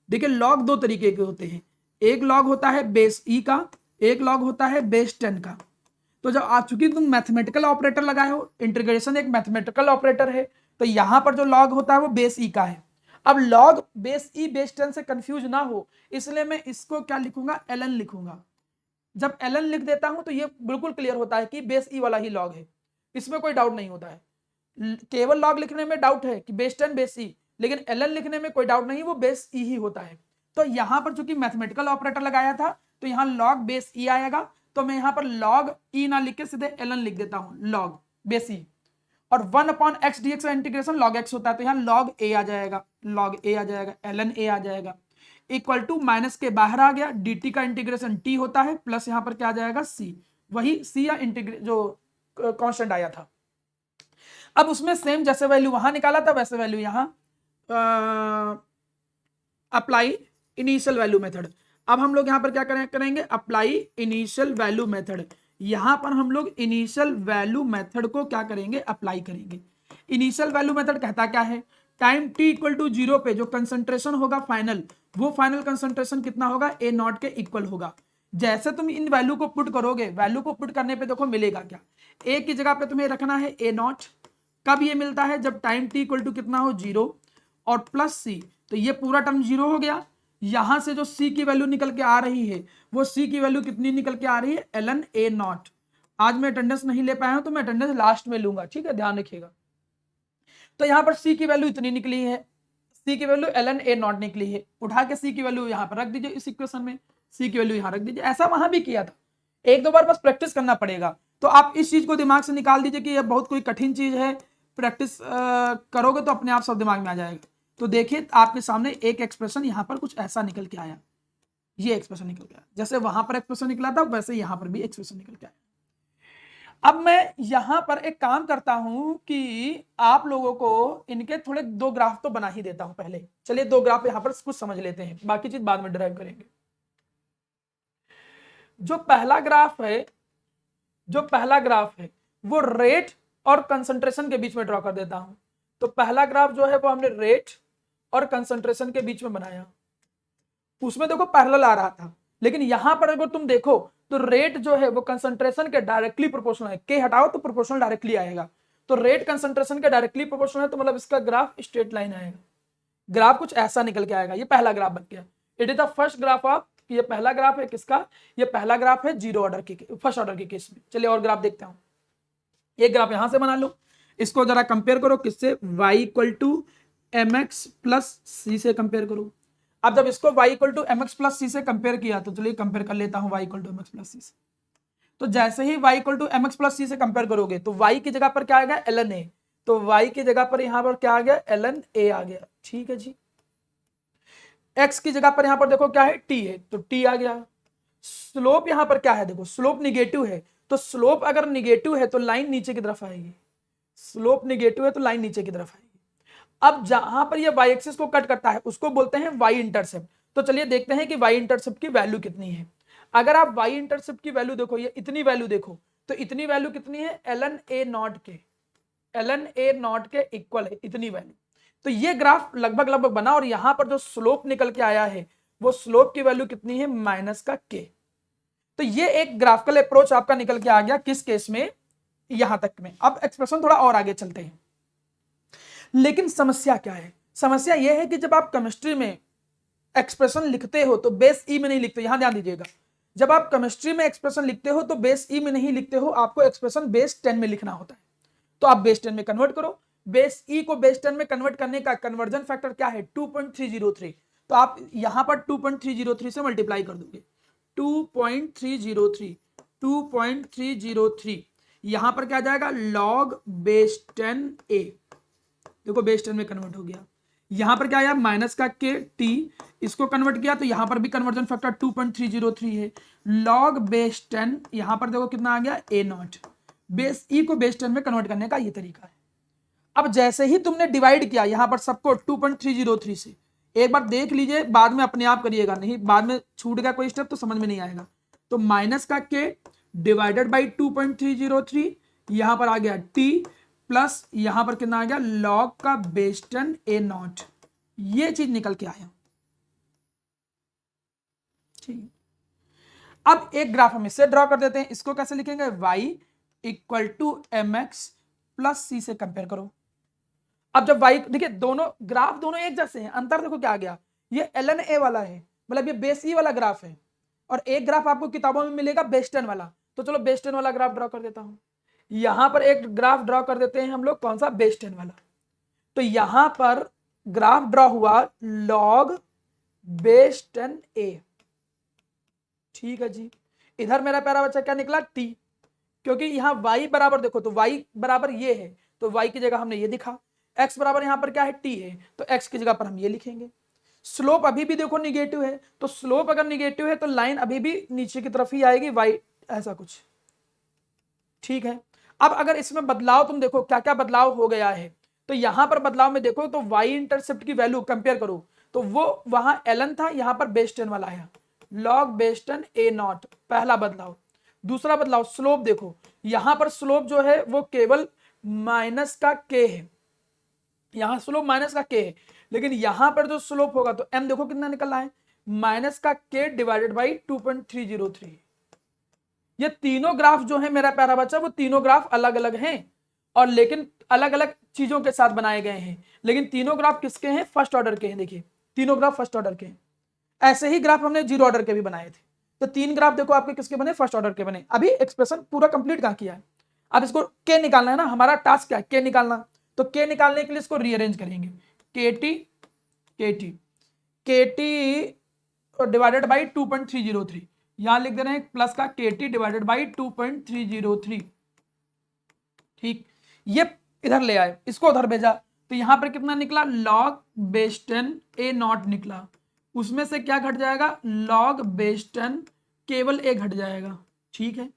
देखिए log दो तरीके के होते हैं, एक log होता है बेस ई का, एक log होता है बेस 10 का। तो जब आ चुकी तुम मैथमेटिकल ऑपरेटर लगाए हो, इंटीग्रेशन एक मैथमेटिकल ऑपरेटर है, तो यहां पर जो लॉग होता है वो बेस ई का है। अब लॉग बेस ई बेस 10 से कंफ्यूज ना हो, इसलिए मैं इसको क्या लिखूंगा, ln लिखूंगा। जब ln लिख देता हूं तो ये बिल्कुल क्लियर होता है कि बेस ई वाला ही लॉग है, इसमें कोई डाउट नहीं होता है। केवल लॉग लिखने में डाउट है कि बेस 10 बेस ई, लेकिन ln लिखने में कोई डाउट नहीं, वो बेस ई ही होता है। तो यहां पर चूंकि मैथमेटिकल ऑपरेटर लगाया था तो यहां लॉग बेस ई आएगा, तो मैं यहां पर log e ना लिख के सीधे ln लिख देता हूं, log बेस ई। और 1/x dx का इंटीग्रेशन log x होता है, तो यहां log a आ जाएगा, log a आ जाएगा, ln a आ जाएगा, इक्वल टू माइनस के बाहर आ गया, dt का इंटीग्रेशन t होता है, प्लस यहां पर क्या आ जाएगा c, वही c या इंटीग्रेट जो कांस्टेंट आया था। अब उसमें सेम जैसे वैल्यू वहां निकाला था वैसे वैल्यू यहां अप्लाई इनिशियल वैल्यू मेथड। अब हम लोग यहां पर क्या करेंगे, अप्लाई इनिशियल वैल्यू मेथड। यहां पर हम लोग इनिशियल वैल्यू मेथड को क्या करेंगे, अप्लाई करेंगे। इनिशियल वैल्यू मेथड कहता क्या है, टाइम t इक्वल टू 0 पे जो कंसंट्रेशन होगा फाइनल, वो फाइनल कंसंट्रेशन कितना होगा, ए नॉट के इक्वल होगा। जैसे तुम इन वैल्यू को पुट करोगे, वैल्यू को पुट करने पे देखो मिलेगा क्या, ए की जगह पे तुम्हें रखना है ए नॉट। कब ये मिलता है, जब टाइम t इक्वल टू कितना हो 0 और प्लस सी, तो ये पूरा टर्म 0 हो गया। यहां से जो c की वैल्यू निकल के आ रही है, वो c की वैल्यू कितनी निकल के आ रही है, ln a नॉट। आज मैं अटेंडेंस नहीं ले पाया हूं तो मैं अटेंडेंस लास्ट में लूंगा, ठीक है, ध्यान रखिएगा। तो यहां पर c की वैल्यू इतनी निकली है, c की वैल्यू ln a नॉट निकली है, उठा के c की वैल्यू यहां पर रख दीजिए, इस इक्वेशन में c की वैल्यू यहां रख दीजिए। ऐसा वहां भी किया था, एक दो बार बस प्रैक्टिस करना पड़ेगा। तो आप इस चीज को दिमाग से निकाल दीजिए कि यह बहुत कोई कठिन चीज है, प्रैक्टिस करोगे तो अपने आप सब दिमाग में आ जाएगा। तो देखिए आपके सामने एक एक्सप्रेशन यहां पर कुछ ऐसा निकल के आया, ये एक्सप्रेशन निकल गया, जैसे वहां पर एक्सप्रेशन निकला था वैसे यहां पर भी एक्सप्रेशन निकल के आया। अब मैं यहां पर एक काम करता हूं कि आप लोगों को इनके थोड़े दो ग्राफ तो बना ही देता हूं पहले। चलिए दो ग्राफ यहां पर कुछ समझ लेते हैं, बाकी चीज बाद में ड्राइव करेंगे। जो पहला ग्राफ है वो रेट और कंसंट्रेशन के बीच में ड्रॉ कर देता हूं। तो पहला ग्राफ जो है वो हमने रेट और कंसंट्रेशन के बीच में बनाया, उसमें देखो पैरेलल आ रहा था, लेकिन यहां पर अगर तुम देखो तो रेट जो है वो कंसंट्रेशन के डायरेक्टली प्रोपोर्शनल है, के हटाओ तो प्रोपोर्शनल डायरेक्टली आएगा। तो रेट कंसंट्रेशन के डायरेक्टली प्रोपोर्शनल है, तो मतलब इसका ग्राफ स्ट्रेट लाइन आएगा, ग्राफ कुछ ऐसा निकल के आएगा। ये पहला ग्राफ बन गया, it is the first graph of, ये पहला ग्राफ है किसका, ये पहला ग्राफ है जीरो ऑर्डर के, फर्स्ट ऑर्डर के केस में। चलिए और ग्राफ देखते हैं, एक ग्राफ यहां से बना लो, इसको जरा कंपेयर करो किससे, y equal to M x plus सी से कंपेयर करो। अब जब इसको y equal to M x plus सी से कंपेयर किया, तो चलिए कंपेयर कर लेता हूं y equal to M x plus सी से। तो जैसे ही y equal to M x plus सी से कंपेयर करोगे तो y की जगह पर क्या आ गया, ln a, तो y की जगह पर यहां पर क्या आ गया, ln a आ गया, ठीक है जी। x की जगह पर यहां पर देखो क्या है, t है, तो t आ गया। स्लोप यहां पर क्या है, देखो स्लोप निगेटिव है, तो स्लोप अगर निगेटिव है तो लाइन नीचे की तरफ आएगी, स्लोप निगेटिव है तो लाइन नीचे की तरफ आएगी। अब जहां पर ये वाई एक्सिस को कट करता है उसको बोलते हैं वाई इंटरसेप्ट। तो चलिए देखते हैं कि वाई इंटरसेप्ट की वैल्यू कितनी है। अगर आप वाई इंटरसेप्ट की वैल्यू देखो, ये इतनी वैल्यू देखो, तो इतनी वैल्यू कितनी है, ln a नॉट के, ln a नॉट के इक्वल है इतनी वैल्यू। तो ये ग्राफ लगभग लगभग बना, और यहां पर जो स्लोप निकल के आया है वो स्लोप की वैल्यू कितनी है, माइनस का के। तो ये एक ग्राफिकल अप्रोच आपका निकल के आ गया, किस केस में, यहां तक में। अब एक्सप्रेशन थोड़ा और आगे चलते हैं, लेकिन समस्या क्या है, समस्या यह है कि जब आप केमिस्ट्री में एक्सप्रेशन लिखते हो तो बेस ई में नहीं लिखते, यहां ध्यान दीजिएगा, जब आप केमिस्ट्री में एक्सप्रेशन लिखते हो तो बेस ई में नहीं लिखते हो, आपको एक्सप्रेशन बेस 10 में लिखना होता है। तो आप बेस 10 में कन्वर्ट करो, बेस ई को बेस 10 में कन्वर्ट करने का कन्वर्जन फैक्टर क्या है, 2.303। तो आप यहां पर 2.303 से मल्टीप्लाई कर दोगे, 2.303 यहां पर क्या जाएगा, लॉग बेस 10 ए, देखो बेस 10 में कन्वर्ट हो गया। यहां पर क्या आया, माइनस का के टी, इसको कन्वर्ट किया तो यहां पर भी कन्वर्जन फैक्टर 2.303 है, लॉग बेस 10, यहां पर देखो कितना आ गया, ए नॉट। बेस ई को बेस 10 में कन्वर्ट करने का ये तरीका है। अब जैसे ही तुमने डिवाइड किया यहां पर सबको 2.303 से, एक बार देख लीजिए, बाद में अपने आप करिएगा, नहीं बाद में छूट गया कोई स्टेप तो समझ में नहीं आएगा। तो माइनस का के डिवाइडेड बाई 2.303, यहां पर आ गया टी, प्लस यहां पर कितना आ गया, लॉग का बेस 10 ए नॉट, ये चीज निकल के आया, ठीक। अब एक ग्राफ हम इससे ड्रॉ कर देते हैं, इसको कैसे लिखेंगे, y equal to M x plus सी से कंपेयर करो। अब जब y, देखिए दोनों ग्राफ दोनों एक जैसे हैं, अंतर देखो क्या आ गया, ये ln a वाला है, मतलब ये बेस ई वाला ग्राफ है, और एक ग्राफ आपको किताबों में मिलेगा बेस 10 वाला। तो चलो बेस 10 वाला ग्राफ ड्रॉ कर देता हूं, यहां पर एक ग्राफ ड्रॉ कर देते हैं हम लोग, कौन सा, बेस 10 वाला। तो यहां पर ग्राफ ड्रॉ हुआ लॉग बेस 10 ए, ठीक है जी। इधर मेरा प्यारा बच्चा क्या निकला, टी, क्योंकि यहां y बराबर देखो, तो y बराबर ये है, तो y की जगह हमने ये लिखा, x बराबर यहां पर क्या है, t है, तो x की जगह पर हम ये लिखेंगे। स्लोप अभी भी देखो निगेटिव है, तो स्लोप अगर निगेटिव है तो लाइन अभी भी नीचे की तरफ ही आएगी, y ऐसा कुछ, ठीक है। अब अगर इसमें बदलाव तुम देखो क्या क्या बदलाव हो गया है, तो यहां पर बदलाव में देखो तो y इंटरसेप्ट की वैल्यू कंपेयर करो, तो वो वहां ln था, यहां पर बेस 10 वाला है, लॉग बेस 10 ए नॉट, पहला बदलाव। दूसरा बदलाव स्लोप देखो, यहां पर स्लोप जो है वो केवल माइनस का के है, यहाँ स्लोप माइनस का के है, लेकिन यहाँ पर जो स्लोप होगा तो m देखो कितना निकल रहा है, माइनस का के डिवाइडेड बाई 2.303। ये तीनों ग्राफ जो है मेरा प्यारा बच्चा, वो तीनों ग्राफ अलग अलग हैं और लेकिन अलग अलग चीजों के साथ बनाए गए हैं, लेकिन तीनों ग्राफ किसके हैं, फर्स्ट ऑर्डर के हैं। देखिए तीनों ग्राफ फर्स्ट ऑर्डर के हैं। ऐसे ही ग्राफ हमने जीरो ऑर्डर के भी बनाए थे। तो तीन ग्राफ देखो आपके किसके बने, फर्स्ट ऑर्डर के बने। अभी एक्सप्रेशन पूरा कंप्लीट कहाँ किया है, अब इसको के निकालना है ना, हमारा टास्क क्या है, के निकालना। तो के निकालने के लिए इसको रीअरेंज करेंगे, के टी डिवाइडेड बाई 2.303, यहां लिख दे रहे हैं प्लस का के टी डिवाइडेड बाई 2.303। ठीक, ये इधर ले आए, इसको उधर भेजा, तो यहां पर कितना निकला, लॉग बेस 10 ए नॉट निकला। उसमें से क्या घट जाएगा, लॉग बेस 10 केवल ए घट जाएगा। ठीक है,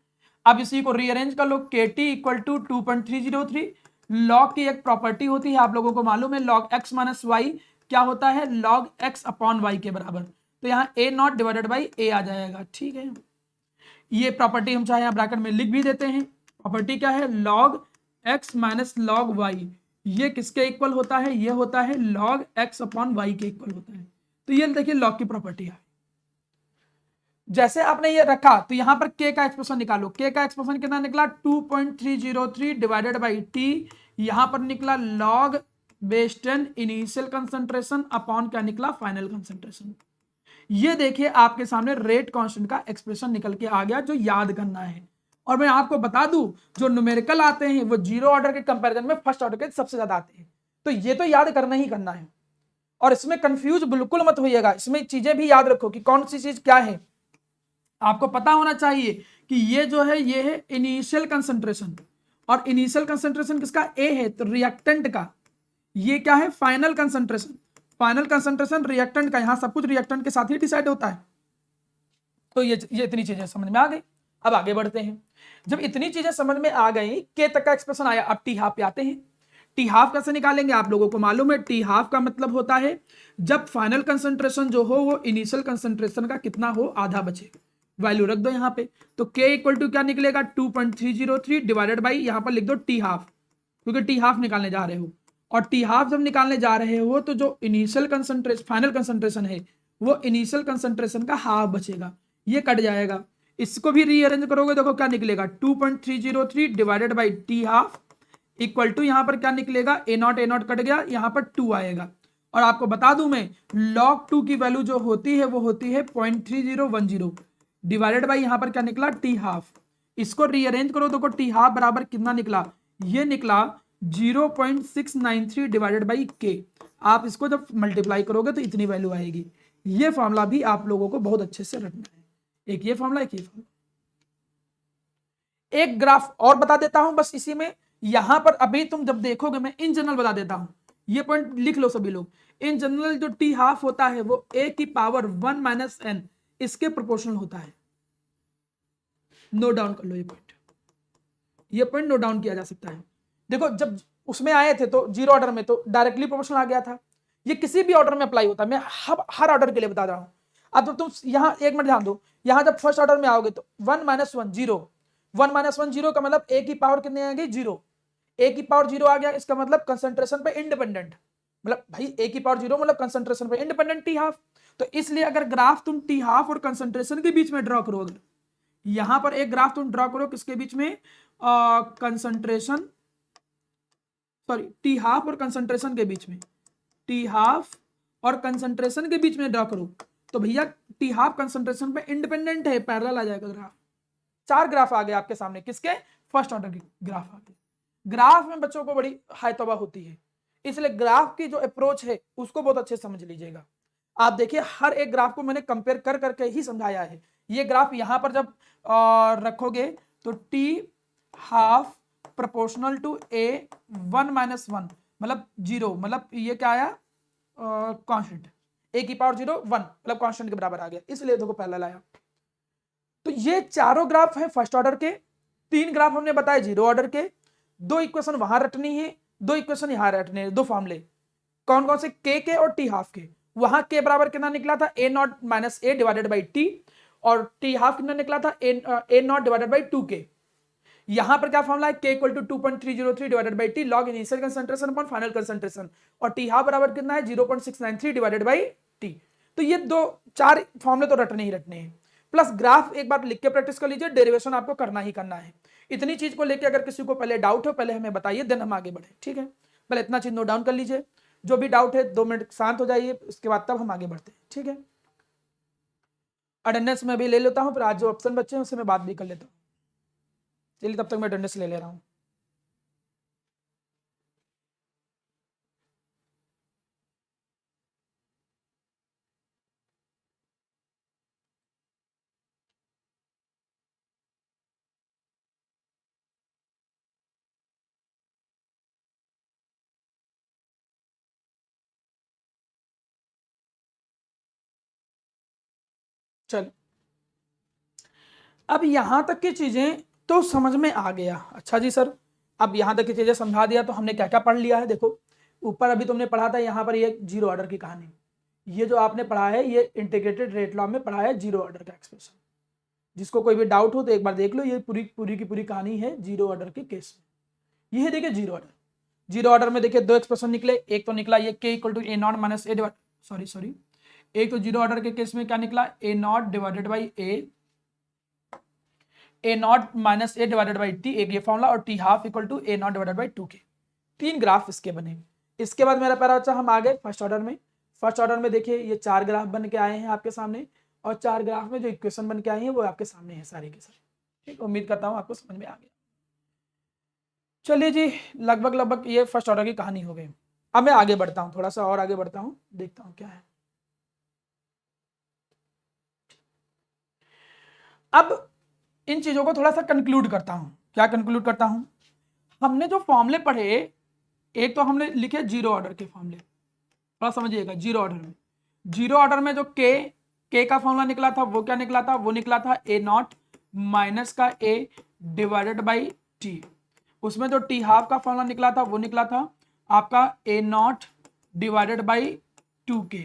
अब इसी को रीअरेंज कर लो, के टी इक्वल टू 2.303। लॉग की एक प्रॉपर्टी होती है, आप लोगों को मालूम है, लॉग एक्स माइनस वाई क्या होता है, लॉग एक्स अपॉन वाई के बराबर। तो यहाँ ए नॉट डिवाइडेड बाई ए आ जाएगा। ठीक है, ये प्रॉपर्टी हम चाहे यहाँ ब्रैकेट में लिख भी देते हैं। प्रॉपर्टी क्या है, log X minus log Y, ये किसके इक्वल होता है, ये होता है लॉग एक्स अपॉन वाई के इक्वल होता है। तो ये देखिए लॉग की प्रॉपर्टी है। जैसे आपने ये रखा तो यहां पर के का एक्सप्रेशन निकालो, के का एक्सप्रेशन कितना निकला, 2.303 डिवाइडेड बाई टी, यहां पर निकला log base 10 initial concentration upon क्या निकला, फाइनल कंसंट्रेशन। ये देखिए आपके सामने रेट कांस्टेंट का एक्सप्रेशन निकल के आ गया, जो याद करना है। और मैं आपको बता दूं, जो न्यूमेरिकल आते हैं वो जीरो ऑर्डर के कंपैरिजन में फर्स्ट ऑर्डर के सबसे ज्यादा आते हैं। तो ये तो याद करना ही करना है, और इसमें कंफ्यूज बिल्कुल मत होइएगा, इसमें चीजें भी याद रखो कि कौन सी चीज क्या है। आपको पता होना चाहिए कि ये जो है, ये है इनिशियल कंसंट्रेशन, और इनिशियल कंसंट्रेशन किसका, ए है, तो रिएक्टेंट का। ये क्या है, final concentration, final concentration reactant का। यहां सब कुछ रिएक्टेंट के साथ ही डिसाइड होता है। तो ये इतनी चीजें समझ में आ गई। अब आगे बढ़ते हैं। जब इतनी चीजें समझ में आ गई, के तक का एक्सप्रेशन आया, अब टी हाफ पे आते हैं। टी हाफ कैसे निकालेंगे, आप लोगों को मालूम है, टी हाफ का मतलब होता है जब फाइनल कंसंट्रेशन जो हो वो इनिशियल कंसंट्रेशन का कितना हो, आधा बचे। वैल्यू रख दो यहाँ पे, तो के इक्वल टू क्या निकलेगा, 2.303 डिवाइडेड बाई यहाँ पर लिख दो टी हाफ, क्योंकि टी हाफ निकालने जा रहे हो। और टी हाफ जब निकालने जा रहे हो तो जो इनिशियल कंसंट्रेशन फाइनल कंसंट्रेशन है वो इनिशियल कंसंट्रेशन का हाफ बचेगा, ये कट जाएगा। इसको भी रीअरेंज करोगे, देखो क्या निकलेगा, 2.303 divided by T half equal to यहाँ पर क्या निकलेगा, ए नॉट कट गया, यहाँ पर 2 आएगा। और आपको बता दूं मैं, log 2 की वैल्यू जो होती है वो होती है 0.3010 डिवाइडेड बाई यहाँ पर क्या निकला, टी हाफ। इसको रीअरेंज करो, देखो टी हाफ बराबर कितना निकला, ये निकला 0.693 डिवाइडेड बाई के। आप इसको जब मल्टीप्लाई करोगे तो इतनी वैल्यू आएगी। ये फॉर्मूला भी आप लोगों को बहुत अच्छे से रखना है, एक ये फॉर्मूला, एक ये फॉर्मूला। एक ग्राफ और बता देता हूं बस इसी में, यहां पर अभी तुम जब देखोगे, मैं इन जनरल बता देता हूं, ये पॉइंट लिख लो सभी लोग। इन जनरल जो टी हाफ होता है वो ए की पावर 1 माइनस एन इसके प्रोपोर्शनल होता है। नोट डाउन कर लो ये पॉइंट नोट डाउन किया जा सकता है। देखो जब उसमें आए थे तो जीरो ऑर्डर में तो डायरेक्टली प्रोपोर्शनल आ गया था, ये किसी भी ऑर्डर में अप्लाई होता है, मैं हर ऑर्डर के लिए बता रहा हूं। अब तो तुम यहां एक मिनट ध्यान दो, यहां जब फर्स्ट ऑर्डर में आओगे तो 1 माइनस 1 0, 1 माइनस 1 0 का मतलब ए की पावर कितनी आ गई, 0। ए की पावर 0 आ गया, इसका मतलब कंसंट्रेशन पे इंडिपेंडेंट, मतलब भाई ए की पावर 0 मतलब कंसंट्रेशन पे इंडिपेंडेंट टी हाफ। तो इसलिए अगर ग्राफ तुम टी हाफ और कंसंट्रेशन के बीच में ड्रॉ करो, अगर यहां पर एक ग्राफ तुम ड्रॉ करो किसके बीच में, कंसंट्रेशन, सॉरी टी हाफ और कंसंट्रेशन के बीच में, टी हाफ और कंसंट्रेशन के बीच में ड्रॉ करो, तो भैया टी हाफ कंसंट्रेशन पे इंडिपेंडेंट है, पैरेलल आ जाएगा ग्राफ। 4 ग्राफ आ गए आपके सामने, किसके, फर्स्ट ऑर्डर के ग्राफ आ गए। ग्राफ में बच्चों को बड़ी हायतौबा होती है, इसलिए ग्राफ की जो अप्रोच है उसको बहुत अच्छे से समझ लीजिएगा। आप देखिए हर एक ग्राफ को मैंने कंपेयर कर करके ही समझाया है। ये ग्राफ यहां पर जब रखोगे तो T half proportional to A 1 minus 1 मतलब 0, मतलब ये क्या आया, कांस्टेंट, ए की पावर 0 1 मतलब कांस्टेंट के बराबर आ गया, इसलिए देखो पैरेलल आया। तो ये चारों ग्राफ हैं फर्स्ट ऑर्डर के, 3 ग्राफ हमने बताए जीरो ऑर्डर के, 2 इक्वेशन वहां रटनी है, 2 इक्वेशन यहां रटने हैं, 2 फॉर्मूले कौन कौन से, के और टी हाफ के। वहां के बराबर कितना निकला था, a naught minus a divided by t, और टी हाफ कितना निकला था, ए नॉट डिवाइडेड बाई 2 के। यहां पर क्या फॉर्मूला है, k equal to 2.303 divided by T log initial concentration upon final concentration, और टी हाफ बराबर कितना है 0.693 डिवाइडेड बाई टी। तो ये दो चार फॉर्मूले तो रटने ही रटने हैं, प्लस ग्राफ एक बार लिख के प्रैक्टिस कर लीजिए, डेरिवेशन आपको करना ही करना है। इतनी चीज को लेके अगर किसी को पहले डाउट हो पहले हमें बताइए, देन हम आगे बढ़े, ठीक है। पहले इतना चीज नोट डाउन कर लीजिए, जो भी डाउट है 2 मिनट शांत हो जाइए, उसके बाद तब हम आगे बढ़ते हैं, ठीक है। अटेंडेंस में भी ले लेता हूँ, फिर आज जो ऑप्शन बच्चे हैं उससे मैं बात भी कर लेता हूँ। चलिए तब तक मैं अटेंडेंस ले रहा हूँ। चल अब यहां तक की चीजें तो समझ में आ गया। अच्छा जी सर, अब यहां तक की चीजें समझा दिया तो हमने क्या क्या पढ़ लिया है। देखो ऊपर अभी तुमने पढ़ा था यहाँ पर ये जीरो ऑर्डर की कहानी, ये जो आपने पढ़ा है ये इंटीग्रेटेड रेट लॉ में पढ़ा है जीरो ऑर्डर का एक्सप्रेशन। जिसको कोई भी डाउट हो तो एक बार देख लो, ये पूरी पूरी की पूरी कहानी है जीरो ऑर्डर के केस में। ये देखिए जीरो ऑर्डर, जीरो ऑर्डर में देखिए दो एक्सप्रेशन निकले, एक तो निकला ये k equal to A naught minus a sorry एक तो जीरो ऑर्डर के केस में क्या निकला, a naught divided by a naught minus a divided by t, एक ये फॉर्मूला, और T half equal to A naught divided by 2k। तीन ग्राफ इसके बने। इसके बाद मेरा पैरा बच्चा हम आ गए फर्स्ट ऑर्डर में। फर्स्ट ऑर्डर में देखिए ये चार ग्राफ बन के आए हैं आपके सामने, और चार ग्राफ में जो इक्वेशन बन के आई है वो आपके सामने है सारे के सारे, ठीक। उम्मीद करता हूँ आपको समझ में आ गया। चलिए जी, लगभग लगभग ये फर्स्ट ऑर्डर की कहानी हो गई। अब मैं आगे बढ़ता हूँ, थोड़ा सा और आगे बढ़ता हूँ, देखता हूँ क्या है। अब इन चीजों को थोड़ा सा कंक्लूड करता हूँ। क्या कंक्लूड करता हूँ, हमने जो फॉर्मूले पढ़े, एक तो हमने लिखे जीरो ऑर्डर के फॉर्मूले, थोड़ा समझिएगा। जीरो ऑर्डर में, जीरो ऑर्डर में जो के का फॉर्मूला निकला था वो क्या निकला था, वो निकला था ए नॉट माइनस का ए डिवाइडेड बाई टी। उसमें जो टी हाफ का फॉर्मूला निकला था वो निकला था आपका ए नॉट डिवाइडेड बाई 2k,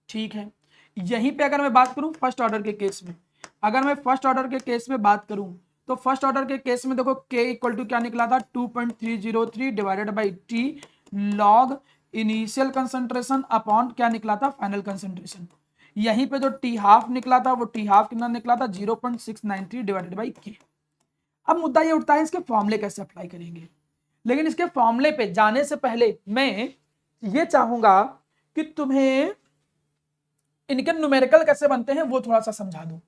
ठीक है। यहीं पे अगर मैं बात करूं फर्स्ट ऑर्डर के केस में, अगर मैं फर्स्ट ऑर्डर के केस में बात करूं तो फर्स्ट ऑर्डर के केस में देखो k इक्वल टू क्या निकला था 2.303 divided by T log initial concentration upon क्या निकला था फाइनल कंसंट्रेशन। यहीं पे जो टी हाफ निकला था वो टी हाफ कितना निकला था 0.693 डिवाइडेड बाई k। अब मुद्दा ये उठता है इसके फॉर्मूले कैसे अप्लाई करेंगे, लेकिन इसके फॉर्मूले पे जाने से पहले मैं ये चाहूंगा कि तुम्हें इनके न्यूमेरिकल कैसे बनते हैं वो थोड़ा सा समझा दूं।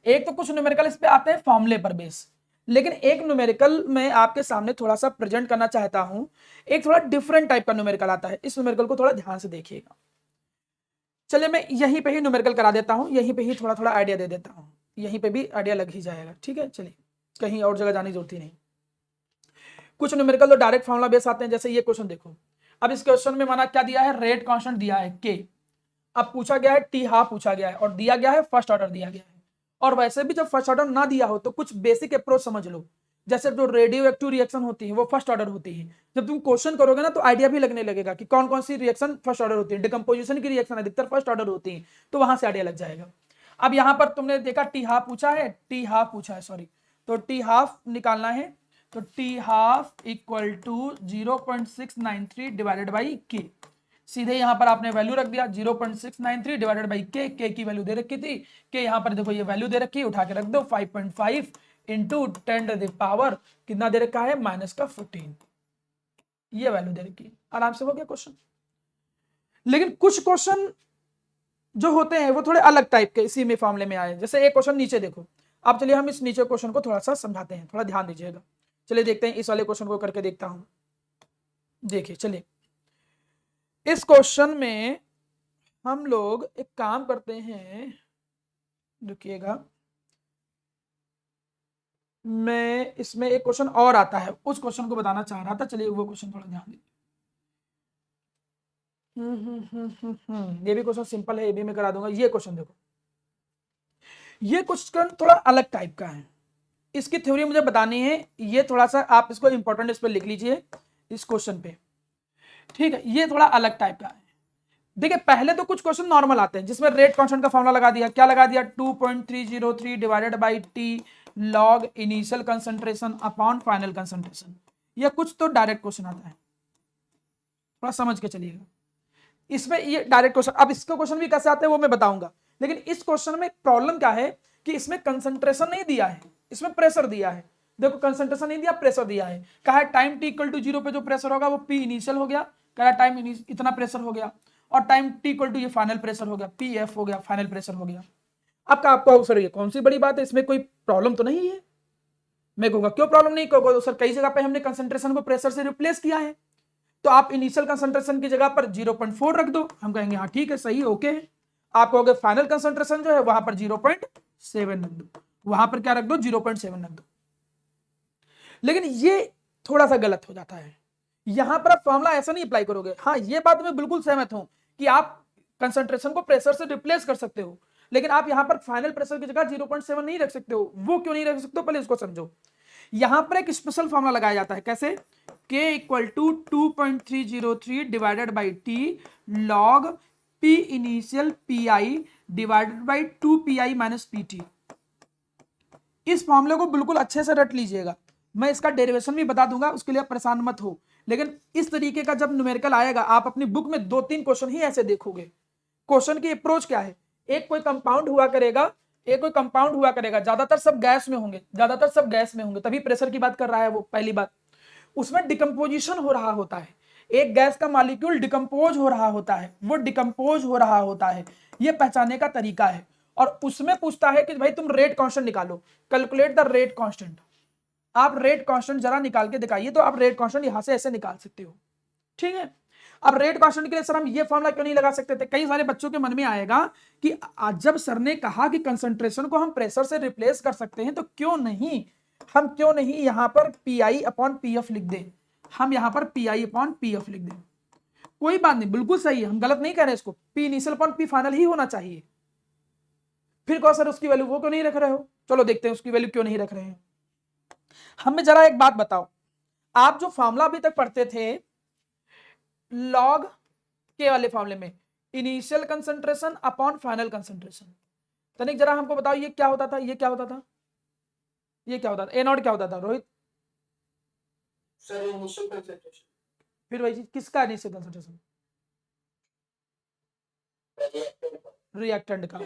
एक तो कुछ न्यूमेरिकल इस पे आते हैं फॉर्मूले पर बेस, लेकिन एक न्यूमेरिकल मैं आपके सामने थोड़ा सा प्रेजेंट करना चाहता हूं। एक थोड़ा डिफरेंट टाइप का न्यूमेरिकल आता है, इस न्यूमेरिकल को थोड़ा ध्यान से देखिएगा। चलिए मैं यहीं पे ही न्यूमेरिकल करा देता हूं, यहीं पे ही थोड़ा थोड़ा आइडिया दे देता हूं, यहीं पे भी आइडिया लग ही जाएगा, ठीक है। चलिए कहीं और जगह जाने की जरूरत ही नहीं। कुछ न्यूमेरिकल तो डायरेक्ट फॉर्मूला बेस आते हैं, जैसे ये क्वेश्चन देखो। अब इस क्वेश्चन में माना क्या दिया है, रेट कांस्टेंट दिया है के, अब पूछा गया है टी हाफ पूछा गया है, और दिया गया है फर्स्ट ऑर्डर दिया गया है। और वैसे भी जब फर्स्ट ऑर्डर ना दिया हो तो कुछ बेसिक अप्रोच समझ लो, जैसे जो रेडियो एक्टिव रिएक्शन होती है वो फर्स्ट ऑर्डर होती है। जब तुम क्वेश्चन करोगे ना तो आइडिया भी लगने लगेगा कि कौन कौन सी रिएक्शन फर्स्ट ऑर्डर होती है। डिकम्पोजिशन की रिएक्शन अधिकतर फर्स्ट ऑर्डर होती है, तो वहां से आइडिया लग जाएगा। अब यहां पर तुमने देखा टी हाफ पूछा है, टी हाफ पूछा है सॉरी, तो टी हाफ निकालना है, तो T half equal to 0.693 divided by K. सीधे यहां पर आपने वैल्यू रख दिया 0.693 डिवाइडेड बाई के की वैल्यू दे रखी थी, के यहां पर देखो ये वैल्यू दे रखी है, उठा के रख दो 5.5 इंटू 10 टू द पावर कितना दे रखा है -14, ये वैल्यू दे रखी है। आराम से हो गया क्वेश्चन। लेकिन कुछ क्वेश्चन जो होते हैं वो थोड़े अलग टाइप के इसी में फॉर्मूले में आए, जैसे एक क्वेश्चन नीचे देखो। अब चलिए हम इस नीचे क्वेश्चन को थोड़ा सा समझाते हैं, थोड़ा ध्यान दीजिएगा। चलिए देखते हैं, इस वाले क्वेश्चन को करके देखता हूं। देखिए चलिए इस क्वेश्चन में हम लोग एक काम करते हैं, रुकिएगा, मैं इसमें एक क्वेश्चन और आता है उस क्वेश्चन को बताना चाह रहा था। चलिए वो क्वेश्चन थोड़ा ध्यान दीजिए। ये भी क्वेश्चन सिंपल है, ये भी मैं करा दूंगा। ये क्वेश्चन देखो, ये क्वेश्चन थोड़ा अलग टाइप का है, इसकी थ्योरी मुझे बतानी है। ये थोड़ा सा आप इसको इंपॉर्टेंट इस पर लिख लीजिए इस क्वेश्चन पे, ठीक है। ये थोड़ा अलग टाइप का है। देखिए पहले तो कुछ क्वेश्चन नॉर्मल आते हैं जिसमें रेट कांस्टेंट का फॉर्मूला लगा दिया, क्या लगा दिया 2.303 divided by T log initial concentration upon final concentration. ये कुछ तो डायरेक्ट क्वेश्चन आता है, थोड़ा समझ के चलिएगा। इसमें ये डायरेक्ट क्वेश्चन, अब इसके क्वेश्चन भी कैसे आते हैं वो मैं बताऊंगा, लेकिन इस क्वेश्चन में प्रॉब्लम क्या है कि इसमें कंसंट्रेशन नहीं दिया है, इसमें प्रेशर दिया है। देखो कंसंट्रेशन नहीं दिया, प्रेशर दिया है। कहा है टाइम टी इक्वल टू 0 पे जो प्रेशर होगा वो पी इनिशियल हो गया, कहा है टाइम इतना प्रेशर हो गया, और टाइम टी इक्वल टू ये फाइनल प्रेशर हो गया, पी एफ हो गया, फाइनल प्रेशर हो गया। आपका आपको सर ये कौन सी बड़ी बात है, इसमें कोई प्रॉब्लम तो नहीं है। मैं कहूंगा क्यों प्रॉब्लम नहीं, कहूंगा तो सर कई जगह पे हमने कंसंट्रेशन को प्रेशर से रिप्लेस किया है, तो आप इनिशियल कंसंट्रेशन की जगह पर 0.4 रख दो। हम कहेंगे हाँ ठीक है, सही ओके है। आप कहोगे फाइनल कंसंट्रेशन जो है वहां पर 0.7 रख दो, वहां पर क्या रख दो 0.7 रख दो। लेकिन ये थोड़ा सा गलत हो जाता है, यहां पर आप फॉर्मूला ऐसा नहीं अप्लाई करोगे। हाँ ये बात मैं बिल्कुल सहमत हूं कि आप कंसंट्रेशन को प्रेशर से रिप्लेस कर सकते हो, लेकिन आप यहां पर फाइनल प्रेशर की जगह 0.7 नहीं रख सकते हो। वो क्यों नहीं रख सकते हो पहले इसको समझो। यहां पर एक स्पेशल फॉर्मूला लगाया जाता है, कैसे, K equal to 2.303 divided by T log P initial PI divided by 2PI minus PT। इस फॉर्मूले को बिल्कुल अच्छे से रट लीजिएगा, मैं इसका डेरिवेशन भी बता दूंगा, उसके लिए परेशान मत हो। लेकिन इस तरीके का जब न्यूमेरिकल आएगा, आप अपनी बुक में 2-3 क्वेश्चन ही ऐसे देखोगे। क्वेश्चन की अप्रोच क्या है, एक कोई कंपाउंड हुआ करेगा, ज्यादातर सब गैस में होंगे, तभी प्रेशर की बात कर रहा है वो, पहली बात। उसमें डिकम्पोजिशन हो रहा होता है, एक गैस का मॉलिक्यूल डिकम्पोज हो रहा होता है, वो डिकम्पोज हो रहा होता है, ये पहचानने का तरीका है। और उसमें पूछता है कि भाई तुम रेट कांस्टेंट निकालो, कैलकुलेट द रेट कांस्टेंट। आप रेट कांस्टेंट जरा निकाल के दिखाइए, तो आप रेट कांस्टेंट यहां से ऐसे निकाल सकते हो, ठीक है। अब रेट कांस्टेंट के लिए सर हम ये फॉर्मूला क्यों नहीं लगा सकते थे, कई सारे बच्चों के मन में आएगा कि जब सर ने कहा कि कंसंट्रेशन को हम प्रेशर से रिप्लेस कर सकते हैं, तो क्यों नहीं यहां पर PI अपॉन PF लिख दें, हम यहां पर PI अपॉन PF लिख दें। कोई बात नहीं, बिल्कुल सही है, हम गलत नहीं कह रहे इसको, P initial upon P final ही होना चाहिए। फिर कहो सर उसकी वैल्यू वो क्यों नहीं रख रहे हो, चलो देखते हैं उसकी वैल्यू क्यों नहीं रख रहे हैं। हमें जरा एक बात बताओ, आप जो फॉर्मूला अभी तक पढ़ते थे लॉग के वाले फॉर्मूले में, initial concentration upon final concentration, तनिक जरा हमको बताओ ये क्या होता था, ये क्या होता था, ये क्या होता था, ए नॉट क्या होता था रोहित? Sir initial concentration. फिर वही चीज, किसका इनिशियल कंसंट्रेशन? रिएक्टेंट का।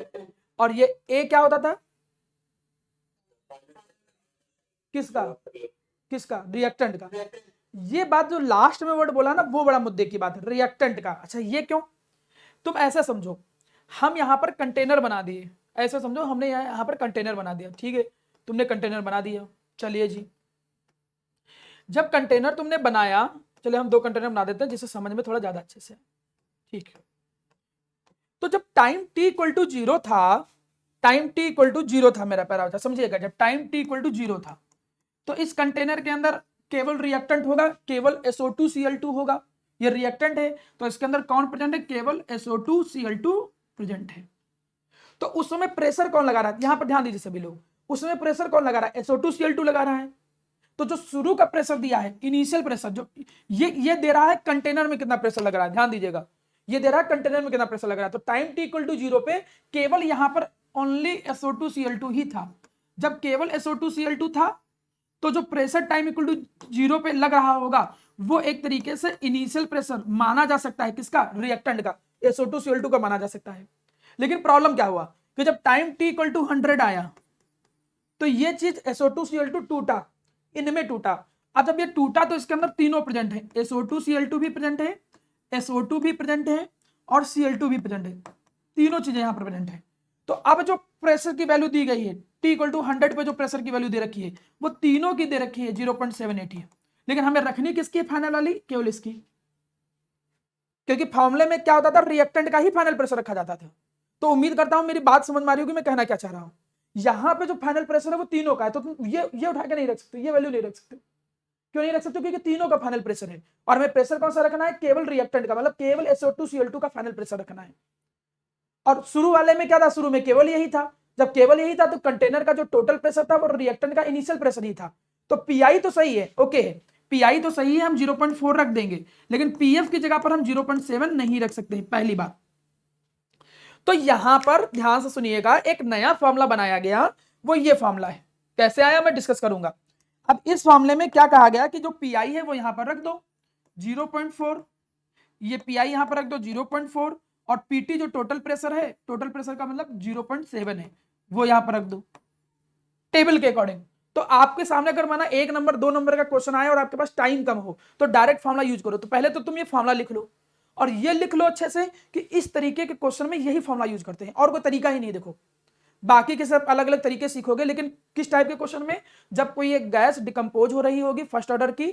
और ये ए क्या होता था, किसका रिएक्टेंट का। ये बात जो लास्ट में वर्ड बोला ना, वो बड़ा मुद्दे की बात है, रिएक्टेंट का। अच्छा ये क्यों, तुम ऐसे समझो, हम यहां पर कंटेनर बना दिए, ऐसे समझो हमने यहां पर कंटेनर बना दिया, ठीक है, तुमने कंटेनर बना दिया, चलिए जी। जब कंटेनर तुमने बनाया, चलिए हम 2 कंटेनर बना देते हैं जिससे समझ में थोड़ा ज्यादा अच्छे से, ठीक है। तो जब टाइम t इक्वल टू 0 था, मेरा पैरा समझिएगा, जब टाइम t इक्वल टू 0 था, तो इस कंटेनर के अंदर केवल रिएक्टेंट होगा, केवल SO2Cl2 होगा, ये रिएक्टेंट है, तो इसके अंदर कौन प्रेजेंट है, केवल SO2Cl2 प्रेजेंट है। तो उस समय प्रेशर कौन लगा रहा है, यहां पर ध्यान दीजिए सभी लोग, उसमें प्रेशर कौन लगा रहा है, SO2Cl2 लगा रहा है। तो जो शुरू का प्रेशर दिया है, इनिशियल प्रेशर, जो ये दे रहा है कंटेनर में कितना प्रेशर लग रहा है, ध्यान दीजिएगा, ये दे रहा है कंटेनर में कितना प्रेशर लग रहा है। तो टाइम t इक्वल टू 0 पे केवल यहां पर ओनली SO2Cl2 ही था। जब केवल SO2Cl2 था, तो जो प्रेशर टाइम इक्वल टू 0 पे लग रहा होगा, वो एक तरीके से इनिशियल प्रेशर माना जा सकता है, किसका, रिएक्टेंट का, SO2Cl2 का माना जा सकता है। लेकिन प्रॉब्लम क्या हुआ कि जब टाइम t इक्वल टू 100 आया, तो ये चीज SO2Cl2 टूटा, इनमें टूटा। अब जब ये टूटा तो इसके अंदर तीनों प्रेजेंट है, SO2Cl2 भी प्रेजेंट है, SO2 भी प्रेजेंट है, और Cl2 भी प्रेजेंट है, तीनों चीजें यहां पर प्रेजेंट है। तो अब जो प्रेशर की वैल्यू दी गई है, t इक्वल टू 100 पे जो प्रेशर की वैल्यू दे रखी है, वो तीनों की दे रखी है 0.780 है। लेकिन हमें रखनी किसकी है फाइनल वाली, केवल इसकी, क्योंकि फॉर्मूले में क्या होता था, रिएक्टेंट का ही फाइनल प्रेशर रखा जाता था। तो उम्मीद करता हूं मेरी बात समझ में आ रही होगी मैं कहना क्या चाह रहा हूं। यहां पे जो फाइनल प्रेशर है वो तीनों का है, तो तुम ये उठा के नहीं रख सकते, ये वैल्यू नहीं रख सकते। क्यों नहीं रख सकते, क्योंकि तीनों का फाइनल प्रेशर है, और हमें प्रेशर कौन सा रखना है, केवल रिएक्टेंट का, मतलब केवल SO2Cl2 का फाइनल प्रेशर रखना है। और शुरू वाले में क्या था, शुरू में केवल यही था। जब केवल यही था, तो कंटेनर का जो टोटल प्रेशर था वो रिएक्टेंट का इनिशियल प्रेशर ही था। तो PI तो सही है, ओके है, PI तो सही है, हम 0.4 रख देंगे, लेकिन PF की जगह पर हम 0.7 नहीं रख सकते, पहली बात। तो यहां पर ध्यान से सुनिएगा, एक नया फॉर्मूला बनाया गया, वो ये फॉर्मूला है, कैसे आया मैं डिस्कस करूंगा। अब इस मामले में क्या कहा गया कि जो पीआई है वो यहां पर रख दो 0.4, ये पीआई यहां पर रख दो 0.4, और पीटी जो टोटल प्रेशर है, टोटल प्रेशर का मतलब 0.7 है, वो यहां पर रख दो टेबल के अकॉर्डिंग। तो आपके सामने अगर माना 1 नंबर 2 नंबर का क्वेश्चन आया और आपके पास टाइम कम हो तो डायरेक्ट फॉर्मुला यूज करो। तो पहले तो तुम ये फॉर्मुला लिख लो और ये लिख लो अच्छे से कि इस तरीके के क्वेश्चन में यही फॉर्मुला यूज करते हैं, और कोई तरीका ही नहीं। देखो बाकी के सब अलग अलग तरीके सीखोगे, लेकिन किस टाइप के क्वेश्चन में, जब कोई एक गैस डिकम्पोज हो रही होगी, फर्स्ट ऑर्डर की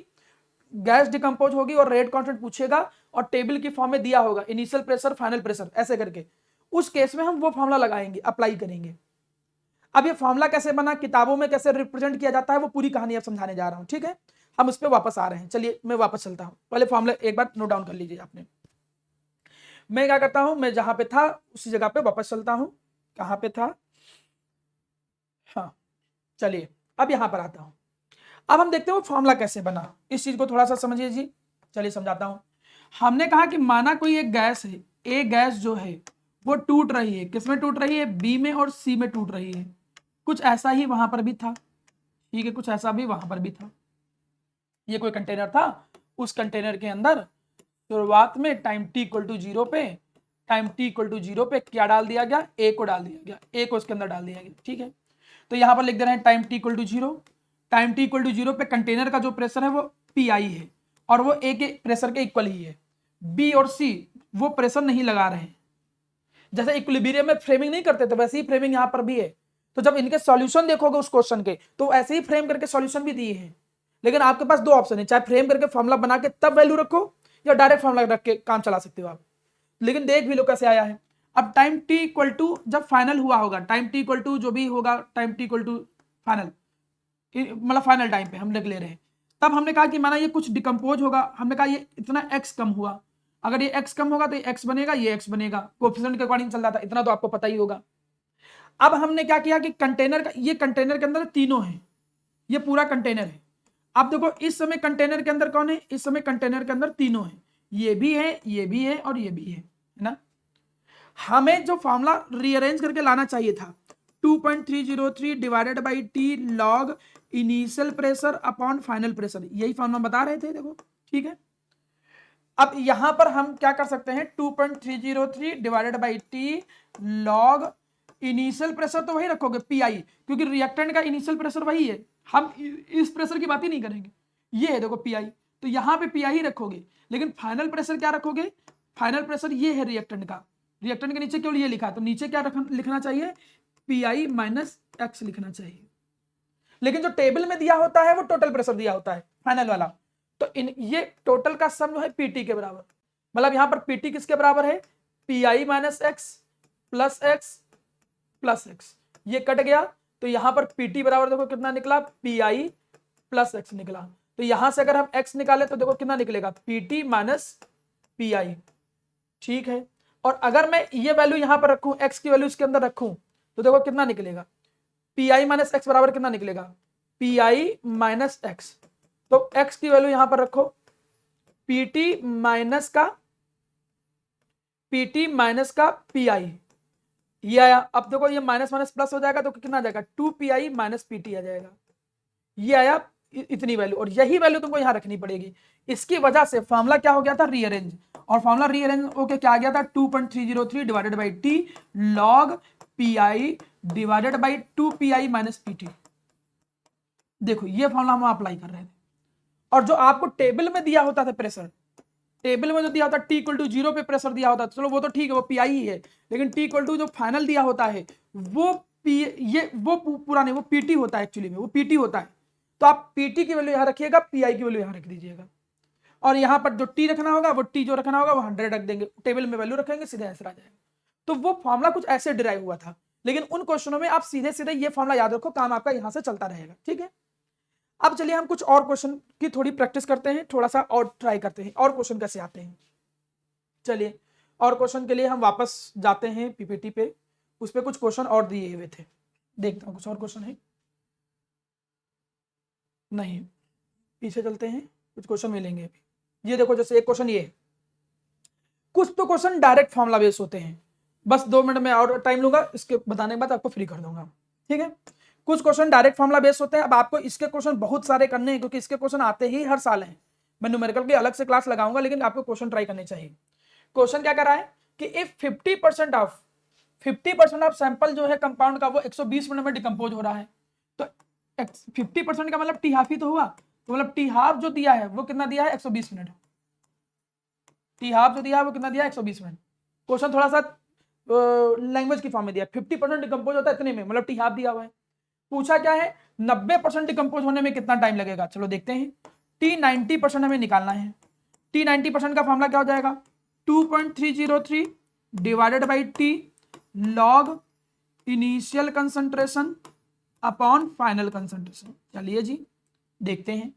गैस डिकम्पोज होगी और रेट कांस्टेंट पूछेगा और टेबल की फॉर्म में दिया होगा इनिशियल प्रेशर फाइनल प्रेशर ऐसे करके, उस केस में हम वो फॉर्मुला लगाएंगे, अप्लाई करेंगे। अब ये फॉर्मुला कैसे बना, किताबों में कैसे रिप्रेजेंट किया जाता है, वो पूरी कहानी अब समझाने जा रहा हूं, ठीक है। हम उस पर वापस आ रहे हैं, चलिए मैं वापस चलता हूं। पहले फॉर्मुला एक बार नोट डाउन कर लीजिए आपने। मैं क्या करता हूं, मैं जहां पे था उसी जगह पे वापस चलता हूं। कहां पे था, हाँ चलिए अब यहां पर आता हूं। अब हम देखते हैं वो फॉर्मूला कैसे बना, इस चीज को थोड़ा सा समझिए जी। चलिए समझाता हूं। हमने कहा कि माना कोई एक गैस है, ए गैस जो है वो टूट रही है, किसमें टूट रही है, बी में और सी में टूट रही है। कुछ ऐसा ही वहां पर भी था, ठीक है, कुछ ऐसा भी वहां पर भी था। ये कोई कंटेनर था, उस कंटेनर के अंदर शुरुआत में टाइम टी इक्वल टू 0 पे, टाइम टी इक्वल टू 0 पे क्या डाल दिया गया, ए को डाल दिया गया, ए को उसके अंदर डाल दिया गया, ठीक है। तो यहां पर लिख दे रहे हैं time T equal to 0, time T equal to 0 पे कंटेनर का जो प्रेशर है वो पी आई है और वो ए के प्रेशर के इक्वल ही है। बी और सी वो प्रेशर नहीं लगा रहे हैं, जैसे इक्विलिब्रियम में फ्रेमिंग नहीं करते थे वैसे ही फ्रेमिंग यहां पर भी है। तो जब इनके सॉल्यूशन देखोगे उस क्वेश्चन के, तो ऐसे ही फ्रेम करके सॉल्यूशन भी दिए हैं। लेकिन आपके पास दो ऑप्शन है, चाहे फ्रेम करके फॉर्मुला बना के तब वैल्यू रखो, या डायरेक्ट फॉर्मुला रख के काम चला सकते हो आप। लेकिन देख भी लो कैसे आया है। अब टाइम टी इक्वल टू जब फाइनल हुआ होगा, टाइम टी इक्वल टू जो भी होगा, time T equal to final, मतलब फाइनल टाइम पे हम लिख ले रहे हैं, तब हमने कहा कि माना ये कुछ डिकम्पोज होगा, हमने कहा ये इतना एक्स कम हुआ, अगर ये एक्स कम होगा तो ये एक्स बनेगा, ये एक्स बनेगा, कोएफिशिएंट के अकॉर्डिंग चल रहा था, इतना तो आपको पता ही होगा। अब हमने क्या किया कि कंटेनर का, ये कंटेनर के अंदर तीनों है, ये पूरा कंटेनर है। अब देखो इस समय कंटेनर के अंदर कौन है, इस समय कंटेनर के अंदर तीनों है, ये भी है, ये भी है और ये भी है ना। हमें जो फॉर्मूला रीअरेंज करके लाना चाहिए था 2.303 divided by T log initial pressure upon final pressure, यही फॉर्मूला बता रहे थे, देखो ठीक है। अब यहां पर हम क्या कर सकते हैं, 2.303 divided by T log initial pressure तो वही रखोगे पी आई, क्योंकि रिएक्टेंट का इनिशियल प्रेशर वही है, हम इस प्रेशर की बात ही नहीं करेंगे, ये है देखो पी आई, तो यहां पे पी आई ही रखोगे। लेकिन फाइनल प्रेशर क्या रखोगे, फाइनल प्रेशर ये है रिएक्टेंट का, रिएक्टेंट के नीचे केवल ये लिखा है, तो नीचे क्या लिखना चाहिए, पी आई माइनस एक्स लिखना चाहिए। लेकिन जो टेबल में दिया होता है वो टोटल प्रेशर दिया होता है फाइनल वाला, तो इन ये टोटल का सम जो है पीटी के बराबर, मतलब यहां पर पीटी किसके बराबर है, P I minus x plus x plus x, ये कट गया, तो यहां पर पीटी बराबर देखो कितना निकला, पी आई प्लस एक्स निकला। तो यहां से अगर हम एक्स निकाले तो देखो कितना निकलेगा, पीटी माइनस पी आई, ठीक है। और अगर मैं ये वैल्यू यहां पर रखूं, एक्स की वैल्यू इसके अंदर रखूं, तो देखो कितना निकलेगा, पी आई माइनस एक्स बराबर कितना निकलेगा, पी आई माइनस एक्स। तो एक्स की वैल्यू यहां पर रखो, पीटी माइनस का पी आई, ये आया। अब देखो ये माइनस माइनस प्लस हो जाएगा तो कितना आ जाएगा, 2 PI माइनस पीटी आ जाएगा, ये आया इतनी वैल्यू, और यही वैल्यू तुमको यहां रखनी पड़ेगी। इसकी वजह से फॉर्मूला क्या हो गया था, रीअरेंज, और फॉर्मूला रीअरेंज होके क्या आ गया था, 2.303 divided by T log P I divided by 2 PI minus PT. देखो ये फॉर्मूला हम अप्लाई कर रहे थे, और जो आपको टेबल में दिया होता था प्रेशर, टेबल में जो दिया होता टी इक्वल टू 0 पे प्रेशर दिया होता है, चलो वो तो ठीक है, वो पीआई ही है, लेकिन टी इक्वल टू जो फाइनल दिया होता है वो वो पूरा नहीं, वो पीटी होता है, एक्चुअली में वो पीटी होता है। तो आप पीटी की वैल्यू यहां रखिएगा, पीआई की वैल्यू यहां रख दीजिएगा, और यहां पर जो टी रखना होगा वो टी जो रखना होगा वो 100 रख देंगे, टेबल में वैल्यू रखेंगे, सीधे आंसर आ जाएगा। तो वो फॉर्मुला कुछ ऐसे डिराइव हुआ था, लेकिन उन क्वेश्चनों में आप सीधे सीधे ये फॉर्मुला याद रखो, काम आपका यहां से चलता रहेगा, ठीक है। अब चलिए हम कुछ और क्वेश्चन की थोड़ी प्रैक्टिस करते हैं, थोड़ा सा और ट्राई करते हैं, और क्वेश्चन कैसे आते हैं। चलिए और क्वेश्चन के लिए हम वापस जाते हैं पीपीटी पे, उस पे कुछ क्वेश्चन और दिए हुए थे, देखता हूं कुछ और क्वेश्चन है, नहीं पीछे चलते हैं, कुछ क्वेश्चन मिलेंगे अभी। ये देखो जैसे एक क्वेश्चन ये, कुछ तो क्वेश्चन डायरेक्ट फॉर्मुला बेस होते हैं, बस 2 मिनट में और टाइम लूंगा, इसके बताने के बाद आपको फ्री कर दूंगा, ठीक है। कुछ क्वेश्चन डायरेक्ट फॉर्मुला बेस्ड होते हैं। अब आपको इसके क्वेश्चन बहुत सारे करने हैं क्योंकि इसके क्वेश्चन आते ही हर साल हैं। मैं न्यूमेरिकल की अलग से क्लास लगाऊंगा, लेकिन आपको क्वेश्चन ट्राई करने चाहिए। क्वेश्चन क्या कर रहा है कि इफ 50% ऑफ सैंपल जो है कंपाउंड का वो 120 मिनट में डिकम्पोज हो रहा है, तो 50% का मतलब टी हाफ ही तो हुआ, तो मतलब टी हाफ जो दिया है वो कितना दिया है 120 मिनट। टी हाफ जो दिया है वो कितना दिया है 120 मिनट। क्वेश्चन थोड़ा सा लैंग्वेज की फॉर्म में दिया, 50% डिकम्पोज होता है इतने में, मतलब टी हाफ दिया हुआ है। पूछा क्या है 90% डिकम्पोज होने में कितना टाइम लगेगा, चलो देखते हैं। टी 90% हमें निकालना है। टी 90% का फॉर्मूला क्या हो जाएगा 2.303 divided by T log initial concentration upon final concentration. चलिए जी देखते हैं।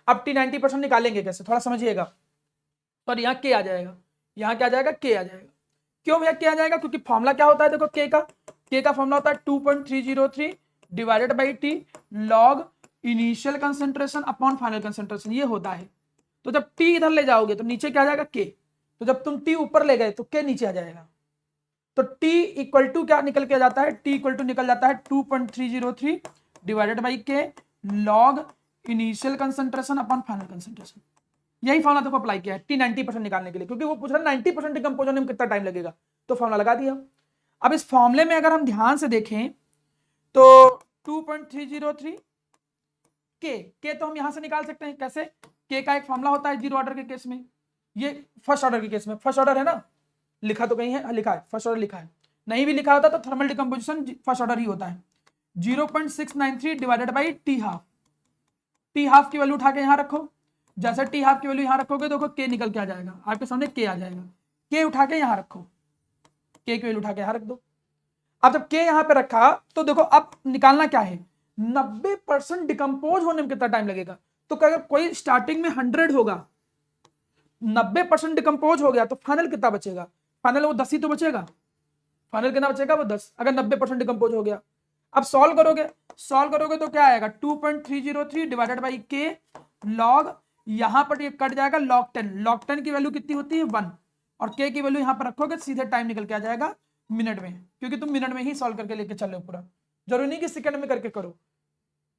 अब टी 90% निकालेंगे कैसे, थोड़ा समझिएगा। पर यहाँ के आ जाएगा, यहाँ क्या आ जाएगा के आ जाएगा। क्यों भैया के आ जाएगा, क्योंकि फॉर्मूला क्या होता है देखो, के का फॉर्मूला होता है 2.303 divided by T log initial concentration upon final concentration, ये होता है। तो जब टी इधर ले जाओगे तो नीचे क्या आ जाएगा के, तो जब तुम टी ऊपर ले गए तो के नीचे आ जाएगा। तो टी इक्वल टू क्या निकल के आ जाता है, टी इक्वल टू निकल जाता है 2.303 डिवाइडेड बाई के log initial concentration upon final concentration. यही फॉर्मूला देखो अप्लाई किया है टी 90% निकालने के लिए, क्योंकि वो पूछ रहा है 90% डिकम्पोज होने में कितना टाइम लगेगा, तो फॉर्मूला लगा दिया। अब इस फॉर्मूले में अगर हम ध्यान से देखें तो 2.303 के तो हम यहां से निकाल सकते हैं। कैसे, के का एक फॉर्मूला होता है जीरो ऑर्डर के केस में, ये फर्स्ट ऑर्डर के केस में, फर्स्ट ऑर्डर है ना, लिखा तो कहीं है, लिखा है फर्स्ट ऑर्डर लिखा है, नहीं भी लिखा होता तो थर्मल डिकम्पोजिशन फर्स्ट ऑर्डर ही होता है। 0.693 divided by T half, T half की वैल्यू उठा के यहां रखो, जैसे टी हाफ की वैल्यू यहां रखोगे देखो के निकल के आ जाएगा आपके सामने, के आ जाएगा, के उठा के यहां रखो, के की वैल्यू उठा के यहां रख दो। अब जब के यहां पे रखा तो देखो अब निकालना क्या है 90% डिकम्पोज होने में कितना टाइम लगेगा। तो अगर कोई स्टार्टिंग में 100 होगा, 90% डिकम्पोज हो गया तो फाइनल कितना बचेगा, फाइनल वो 10 ही तो बचेगा, फाइनल कितना बचेगा वो 10, अगर 90% डिकम्पोज हो गया। अब सॉल्व करोगे तो क्या आएगा 2.303 डिवाइडेड बाई के लॉग, यहां पर ये कट जाएगा log 10, log 10 की वैल्यू कितनी होती है 1, और के की वैल्यू यहां पर रखोगे सीधे टाइम निकल के आ जाएगा मिनट में, क्योंकि तुम मिनट में ही सॉल्व करके लेके चल रहे हो पूरा, जरूरी नहीं कि सेकंड में करके करो,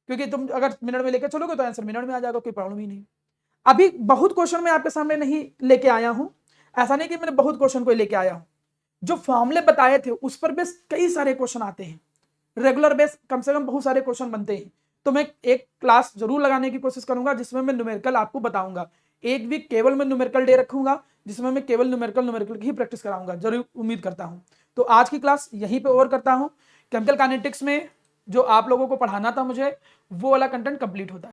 क्योंकि तुम अगर मिनट में लेके चलोगे तो आंसर मिनट में आ जाएगा, कोई प्रॉब्लम ही नहीं। अभी बहुत क्वेश्चन मैं आपके सामने नहीं लेके आया हूं, ऐसा नहीं कि मैंने बहुत क्वेश्चन को लेके आया हूं, जो फॉर्मूले बताए थे उस पर बेस कई सारे क्वेश्चन आते हैं, रेगुलर बेस कम से कम बहुत सारे क्वेश्चन बनते हैं। तो मैं एक क्लास जरूर लगाने की कोशिश करूंगा जिसमें मैं न्यूमेरिकल आपको बताऊंगा, एक वीक केवल मैं न्यूमेरिकल डे रखूंगा जिसमें मैं केवल न्यूमेरिकल की ही प्रैक्टिस कराऊंगा, जरूर उम्मीद करता हूं। तो आज की क्लास यहीं पे ओवर करता हूं। केमिकल काइनेटिक्स में जो आप लोगों को पढ़ाना था मुझे, वो वाला कंटेंट कंप्लीट होता है।